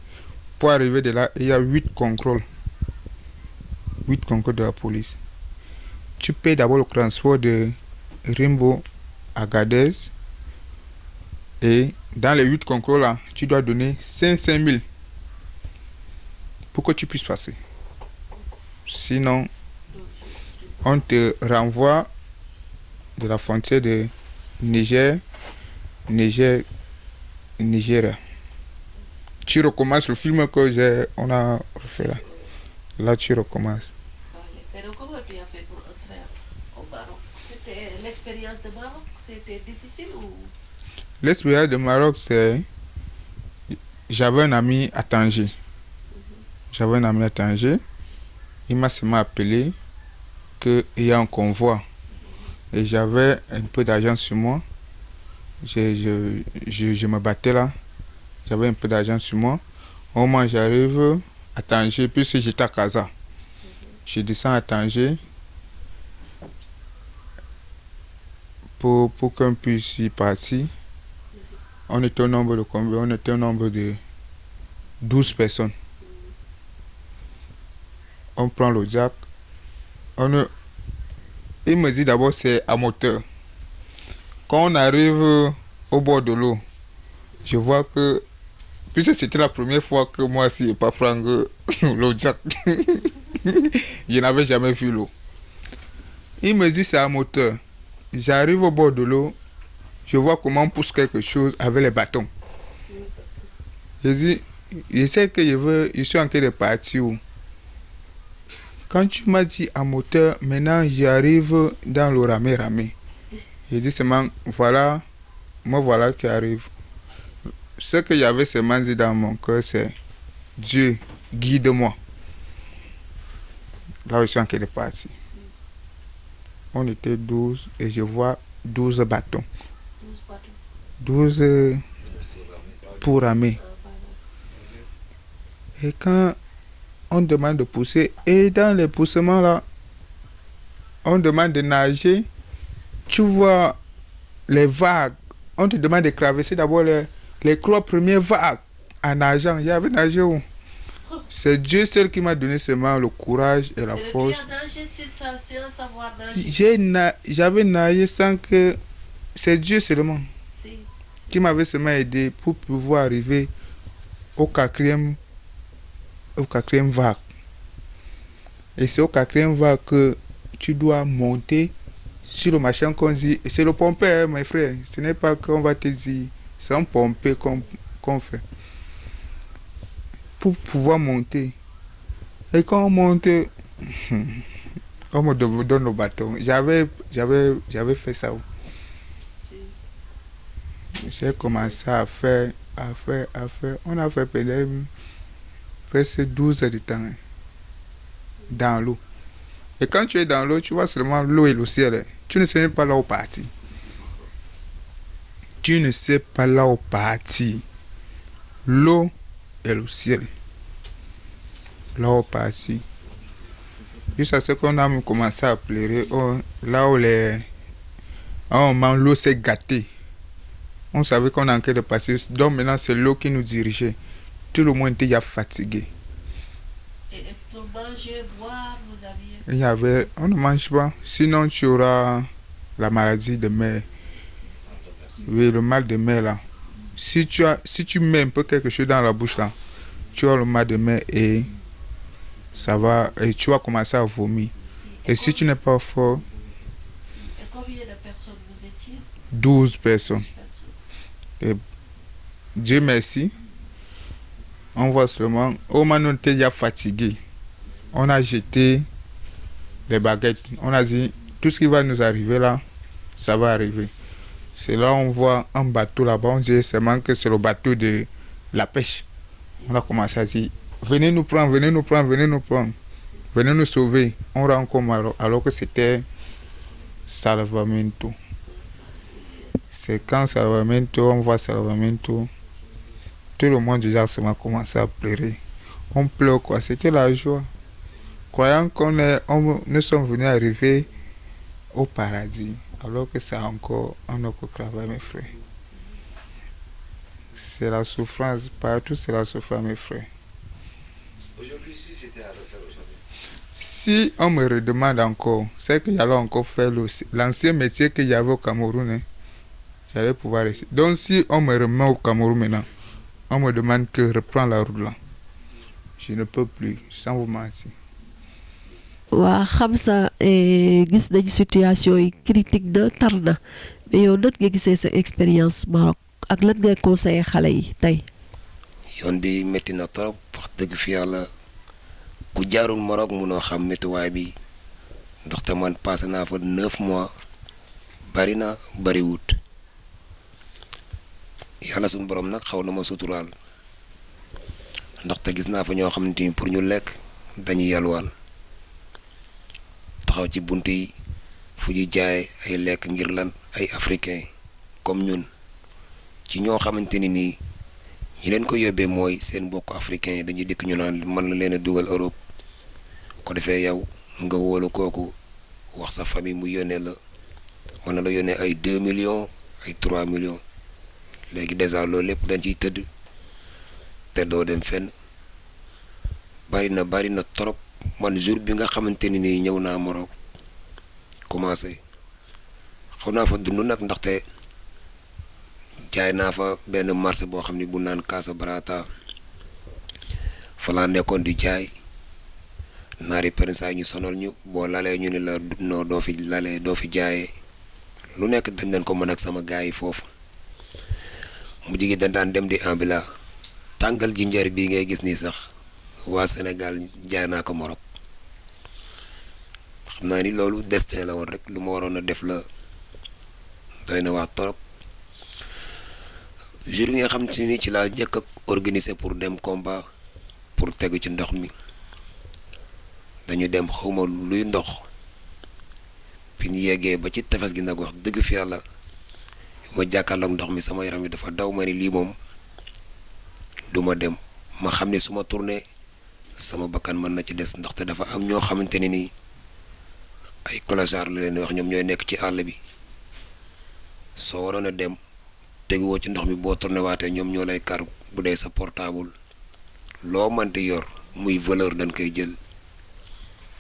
Pour arriver de là, il y a 8 contrôles. 8 contrôles de la police. Tu payes d'abord le transport de Rimbo à Agadez. Et dans les 8 contrôles là, tu dois donner 500 000 pour que tu puisses passer. Sinon, on te renvoie de la frontière de Nigeria. Tu recommences le film que on a refait là. Là, tu recommences. Mais comment tu as fait pour entrer au Maroc? C'était l'expérience de Maroc, c'était difficile ou? L'expérience de Maroc, c'est... J'avais un ami à Tanger. Il m'a seulement appelé qu'il y a un convoi. Et j'avais un peu d'argent sur moi. Je me battais là. J'avais un peu d'argent sur moi. Au moment où j'arrive à Tanger, puisque j'étais à Casa. Je descends à Tanger pour qu'on puisse y partir. On était au nombre de combien? On était au nombre de 12 personnes. On prend le jack. Il me dit d'abord c'est à moteur. Quand on arrive au bord de l'eau, je vois que, puisque c'était la première fois que moi aussi je ne pas prendre le jack, je n'avais jamais vu l'eau. Il me dit c'est à moteur. J'arrive au bord de l'eau, je vois comment on pousse quelque chose avec les bâtons. Je dis, je sais que je suis en train de partir où. Quand tu m'as dit à moteur, maintenant j'arrive dans le ramé. Je dis seulement, voilà, moi voilà qui arrive. Ce que j'avais seulement dit dans mon cœur, c'est Dieu, guide-moi. Là où je suis en train de partir. On était 12 et je vois 12 bâtons. 12 pour ramer. Et quand on demande de pousser, et dans les poussements là, on demande de nager, tu vois les vagues, on te demande de traverser d'abord les 3 premières vagues en nageant. J'avais nagé où? C'est Dieu seul qui m'a donné seulement le courage et la force. J'avais nagé sans que... C'est Dieu seulement qui m'avait seulement aidé pour pouvoir arriver au quatrième vague. Et c'est au 4e vague que tu dois monter sur le machin qu'on dit. C'est le pompé, hein, mes frères. Ce n'est pas qu'on va te dire. C'est un pompé qu'on fait. Pour pouvoir monter. Et quand on monte, on me donne le bâton. J'avais fait ça. J'ai commencé à faire. On a fait peut-être presque 12 heures de temps. Dans l'eau. Et quand tu es dans l'eau, tu vois seulement l'eau et le ciel. Tu ne sais même pas là où partir. L'eau et le ciel. Là où partir. Jusqu'à ce qu'on a commencé à pleurer. Là où à un moment, l'eau s'est gâtée. On savait qu'on est en train de passer. Donc maintenant, c'est l'eau qui nous dirigeait. Tout le monde était fatigué. Et pour manger, boire, vous aviez... On ne mange pas. Sinon, tu auras la maladie de mer. Oui, le mal de mer là. Si tu mets un peu quelque chose dans la bouche là, tu as le mal de mer et ça va, et tu vas commencer à vomir. Et si tu n'es pas fort, Et combien de personnes vous étiez? 12 personnes. Et Dieu merci, on voit seulement, au moment où on était déjà fatigué, on a jeté les baguettes. On a dit, tout ce qui va nous arriver là, ça va arriver. C'est là on voit un bateau là-bas, on dit seulement que c'est le bateau de la pêche. On a commencé à dire, venez nous prendre, venez nous prendre, venez nous prendre, venez nous sauver. On rencontre alors que c'était Salvamento. C'est quand Salvamento, on voit Salvamento, tout le monde déjà a commencé à pleurer. On pleure quoi, c'était la joie. Croyant nous sommes venus arriver au paradis, alors que c'est encore un autre travail, mes frères. C'est la souffrance, partout c'est la souffrance, mes frères. Aujourd'hui, si c'était à refaire aujourd'hui. Si on me redemande encore, c'est que j'allais encore faire l'ancien métier que j'avais au Cameroun, hein, j'allais pouvoir rester. Donc si on me remet au Cameroun maintenant, on me demande que reprends la route là. Je ne peux plus, sans vous mentir. waa xam sa gis nañ situation yi critique na tar na mais yow nan nga gisee sa expérience Maroc ak lan ngay conseiller xale yi tey. yoon bi métti na trop wax dëgg fi yàlla ku jaarul Maroc munoo xam méttiwaay bi ndaxte man passé naa fa 9 mois bari na bari wut yàlla suñu borom nag xaw na ma suturaal ndaxte gis naa fa ñoo xamante ni pour ñu lekk dañuy yalwaan taxaw ci bunt yi fu ñuy jaay ay lekk ngir lan ay africain comme ñun ci ñoo xamante ni nii ñi leen ko yóbbee mooy seen mbokk africain yi dañuy dikk ñu naan mën na leen a dugal Europe ko defee yow nga wóolu kooku wax sa famille mu yónnee la mën na la yónnee ay 2 millions ay 3 millions léegi dèjà loolu lépp dañ ciy tëdd te doo dem fenn bari na trop. Man jour bi nga xamante ni nii ñëw naa Maroc commencé xaw naa fa dund nag ndaxte jaay naa fa benn marché boo xam ne bu naan Casablanca fa laa nekkoon di jaay naari perinsaay ñu sonal ñu boo lalee ñu ne la non doo fi lalee doo fi jaayee lu nekk dañ leen ko mën ak sama gars yi foofu mu jigi dañ daan dem di ambila tàngal jinjeer bii ngay gis nii sax waa Sénégal jaay naa ko Maroc xam naa ni loolu destin la woon rek lu ma waroon a def la doy na waa torop jour bi nga xam te ni ci laa njëkk a organiser pour dem combat pour tegu ci ndox mi dañu dem xawma luy ndox fi ñu yeggee ba ci tefes gi nag wax dëgg fi yàlla ma jàkkaarloog ndox mi sama yaram wi dafa daw ma ni lii moom duma dem ma xam ne su ma tourné sama bakkan mën na ci des ndaxte dafa am ñoo xamante ne nii ay clochard la leen wax ñoom ñooy nekk ci àll bi soo waroon a dem teguwoo ci ndox mi boo tourné waatee ñoom ñoo lay kar bu dee sa portable loo mënti yor muy valeur dañ koy jël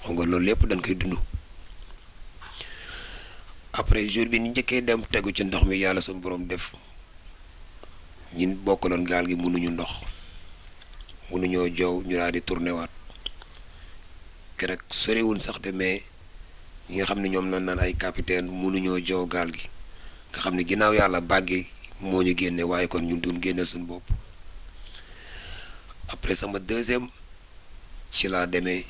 xam nga loolu lépp dañ koy dund. après jour bi ni njëkkee dem tegu ci ndox mi yàlla suñu borom def ñin bokkaloon gaal gi mënuñu ndox mënuñoo joow ñu daal di tourné waat keroog soriwul sax de mais ñi nga xam ne ñoom lañ naan ay capitaine mënuñoo joow gaal gi nga xam ne ginnaaw yàlla bàggee moo ñu génne waaye kon ñun duñ génneel suñu bopp. après sama deuxième ci laa demee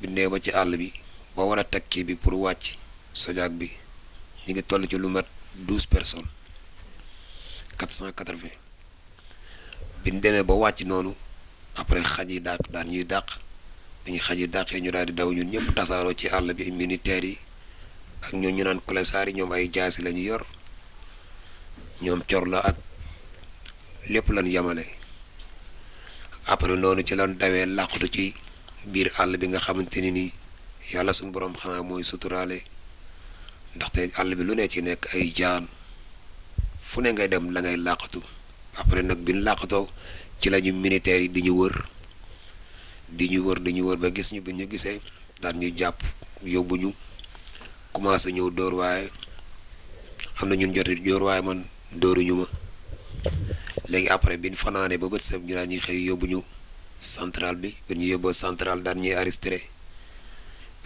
bi nee ba ci àll bi ba war a teg kii bi pour wàcc sojaak bi ñu ngi toll ci lu mat 12 personnes 480 bi ñu demee ba wàcc noonu après xaj yi daan ñuy dàq dañuy xaj yi dàqee ñu daal di daw ñun ñëpp tasaaroo ci àll bi militaires yi ak ñoo ñu naan clochard yi ñoom ay jaasi la ñu yor ñoom cor la ak lépp lan yamale. après noonu ci lan dawee làqutu ci biir àll bi nga xamante ni nii yàlla suñu borom xanaa mooy suturaale ndaxte àll bi lu ne ci nekk ay jaan fu ne ngay dem la ngay làqatu après nag bi ñu làqatoo ci lañu militaires yi di ñu wër ba gis ñu bi ñu gisee daan ñu jàpp yóbbu ñu commencé ñëw dóor waaye am na ñun joti dóor waaye man dóoruñu ma léegi après bi ñu fanaane ba bët sëb ñu daan ñuy xëy yóbbu ñu central bi ñu yóbboo central daan ñuy arrêté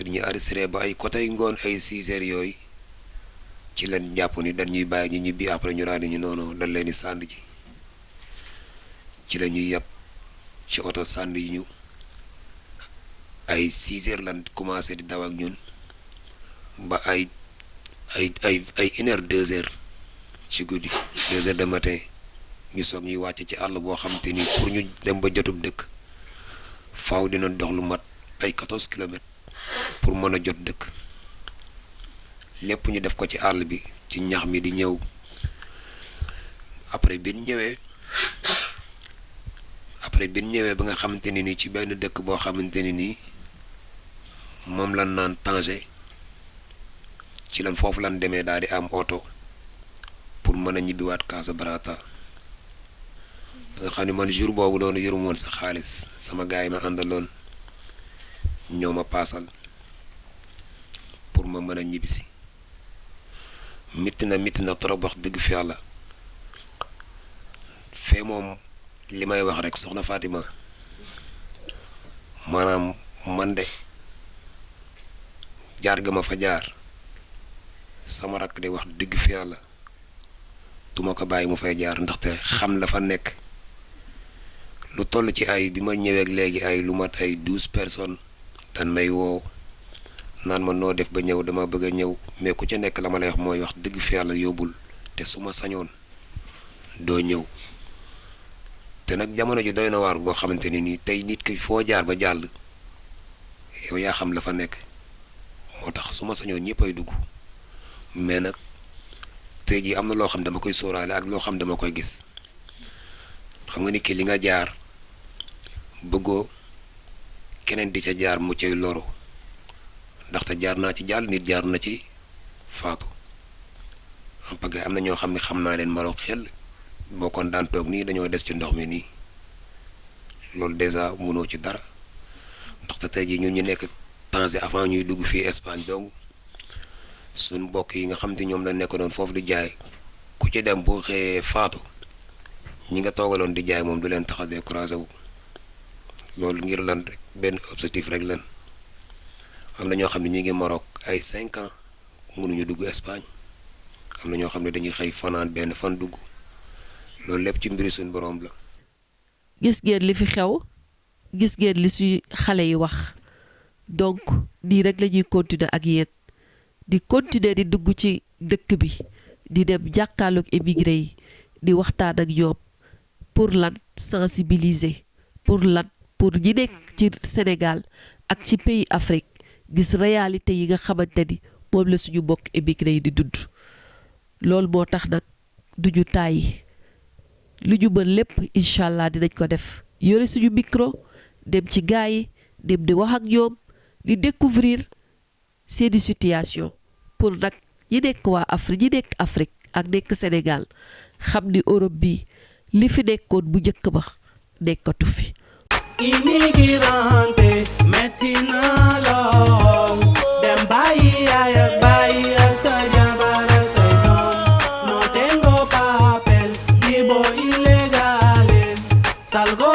ñuy arrêté ba ay côté ngoon ay 6 heures yooyu ci leen jàpp ni dañ ñuy bàyyi ñu ñibbi après ñu daal di ñu noonu dañ leen di sànd ji ci la ñuy yàpp ci oto sànd yi ñu ay 6 heures lan commencé di daw ak ñun ba ay 1 heure 2 heures ci guddi 2 heures de matin ñu soog ñuy wàcc ci àll boo xam te ni pour ñu dem ba jotub dëkk faaw dina dox lu mat ay 14 kilomètres pour mën a jot dëkk lépp ñu def ko ci àll bi ci ñax mi di ñëw après bi ñu ñëwee ba nga xamante ni nii ci benn dëkk boo xamante ni nii moom lan naan Tanger ci lan foofu lan demee daal di am oto pour mën a ñibbiwaat Casablanca nga xam ne man jour boobu doon yorum woon sa xaalis sama gars yi ma àndaloon ñoo ma paasal pour ma mën a ñibbisi mitti na trop wax dëgg fi yàlla fee moom li may wax rek soxna Fatima maanaam man de jaar ga ma fa jaar sama rakk de wax dëgg fi yàlla duma ko bàyyi mu fay jaar ndaxte xam la fa nekk lu toll ci ay bi ma ñëwee ak léegi ay lu mat ay 12 personnes dan may woo naan ma noo def ba ñëw dama bëgg a ñëw mais ku ca nekk la ma lay wax mooy wax dëgg fi yàlla yóbbul te su ma sañoon doo ñëw te nag jamono ji doy na waar goo xamante ni nii tey nit ki foo jaar ba jàll yow yaa xam la fa nekk moo tax su ma sañoon ñëpp ay dugg mais nag tey jii am na loo xam dama koy sóoraale ak loo xam dama koy gis xam nga ni ki li nga jaar bëggoo keneen di ca jaar mu cay loro ndaxte jaar naa ci jàll nit jaar na ci faatu parce que am na ñoo xam ne xam naa leen Maroc xel boo kon daan toog nii dañoo des ci ndox mi nii loolu déjà mënoo ci dara ndaxte tey jii ñun ñu nekk Tanger avant ñuy dugg fii Espagne donc suñ mbokk yi nga xam te ñoom la nekk doon foofu di jaay ku ci dem boo xëyee faatu ñi nga toogaloon di jaay moom du leen tax a découragé wu loolu ngir lan rek benn objectif rek lan am na ñoo xam ne ñu ngi Maroc ay 5 ans mënuñu dugg Espagne am na ñoo xam ne dañuy xëy fanaan benn fan dugg loolu lépp ci mbiri suñ borom la. gis ngeen li fi xew gis ngeen li suy xale yi wax donc nii rek la ñuy continuer ak yéen di continuer di dugg ci dëkk bi di dem jàkkaarloog émigré yi di waxtaan ak ñoom pour lan sensibiliser pour lan pour ñi nekk ci Sénégal ak ci pays Afrique gis réalité yi nga xamante ni moom la suñu mbokk émigré yi di dund loolu moo tax nag duñu tàyyi lu ñu mën lépp incha allah dinañ ko def yore suñu micro dem ci gaay yi dem di wax ak ñoom di découvrir seeni situation pour nag ñi nekk waa Afrique ñi nekk Afrique ak nekk Sénégal xam ni Europe bi li fi nekkoon bu njëkk ba nekkatu fi. Immigrante metti na lool dem bàyyi yaay ak bàyyi ak sa jabar ak say doom no tengo papel vivo ilegal salgo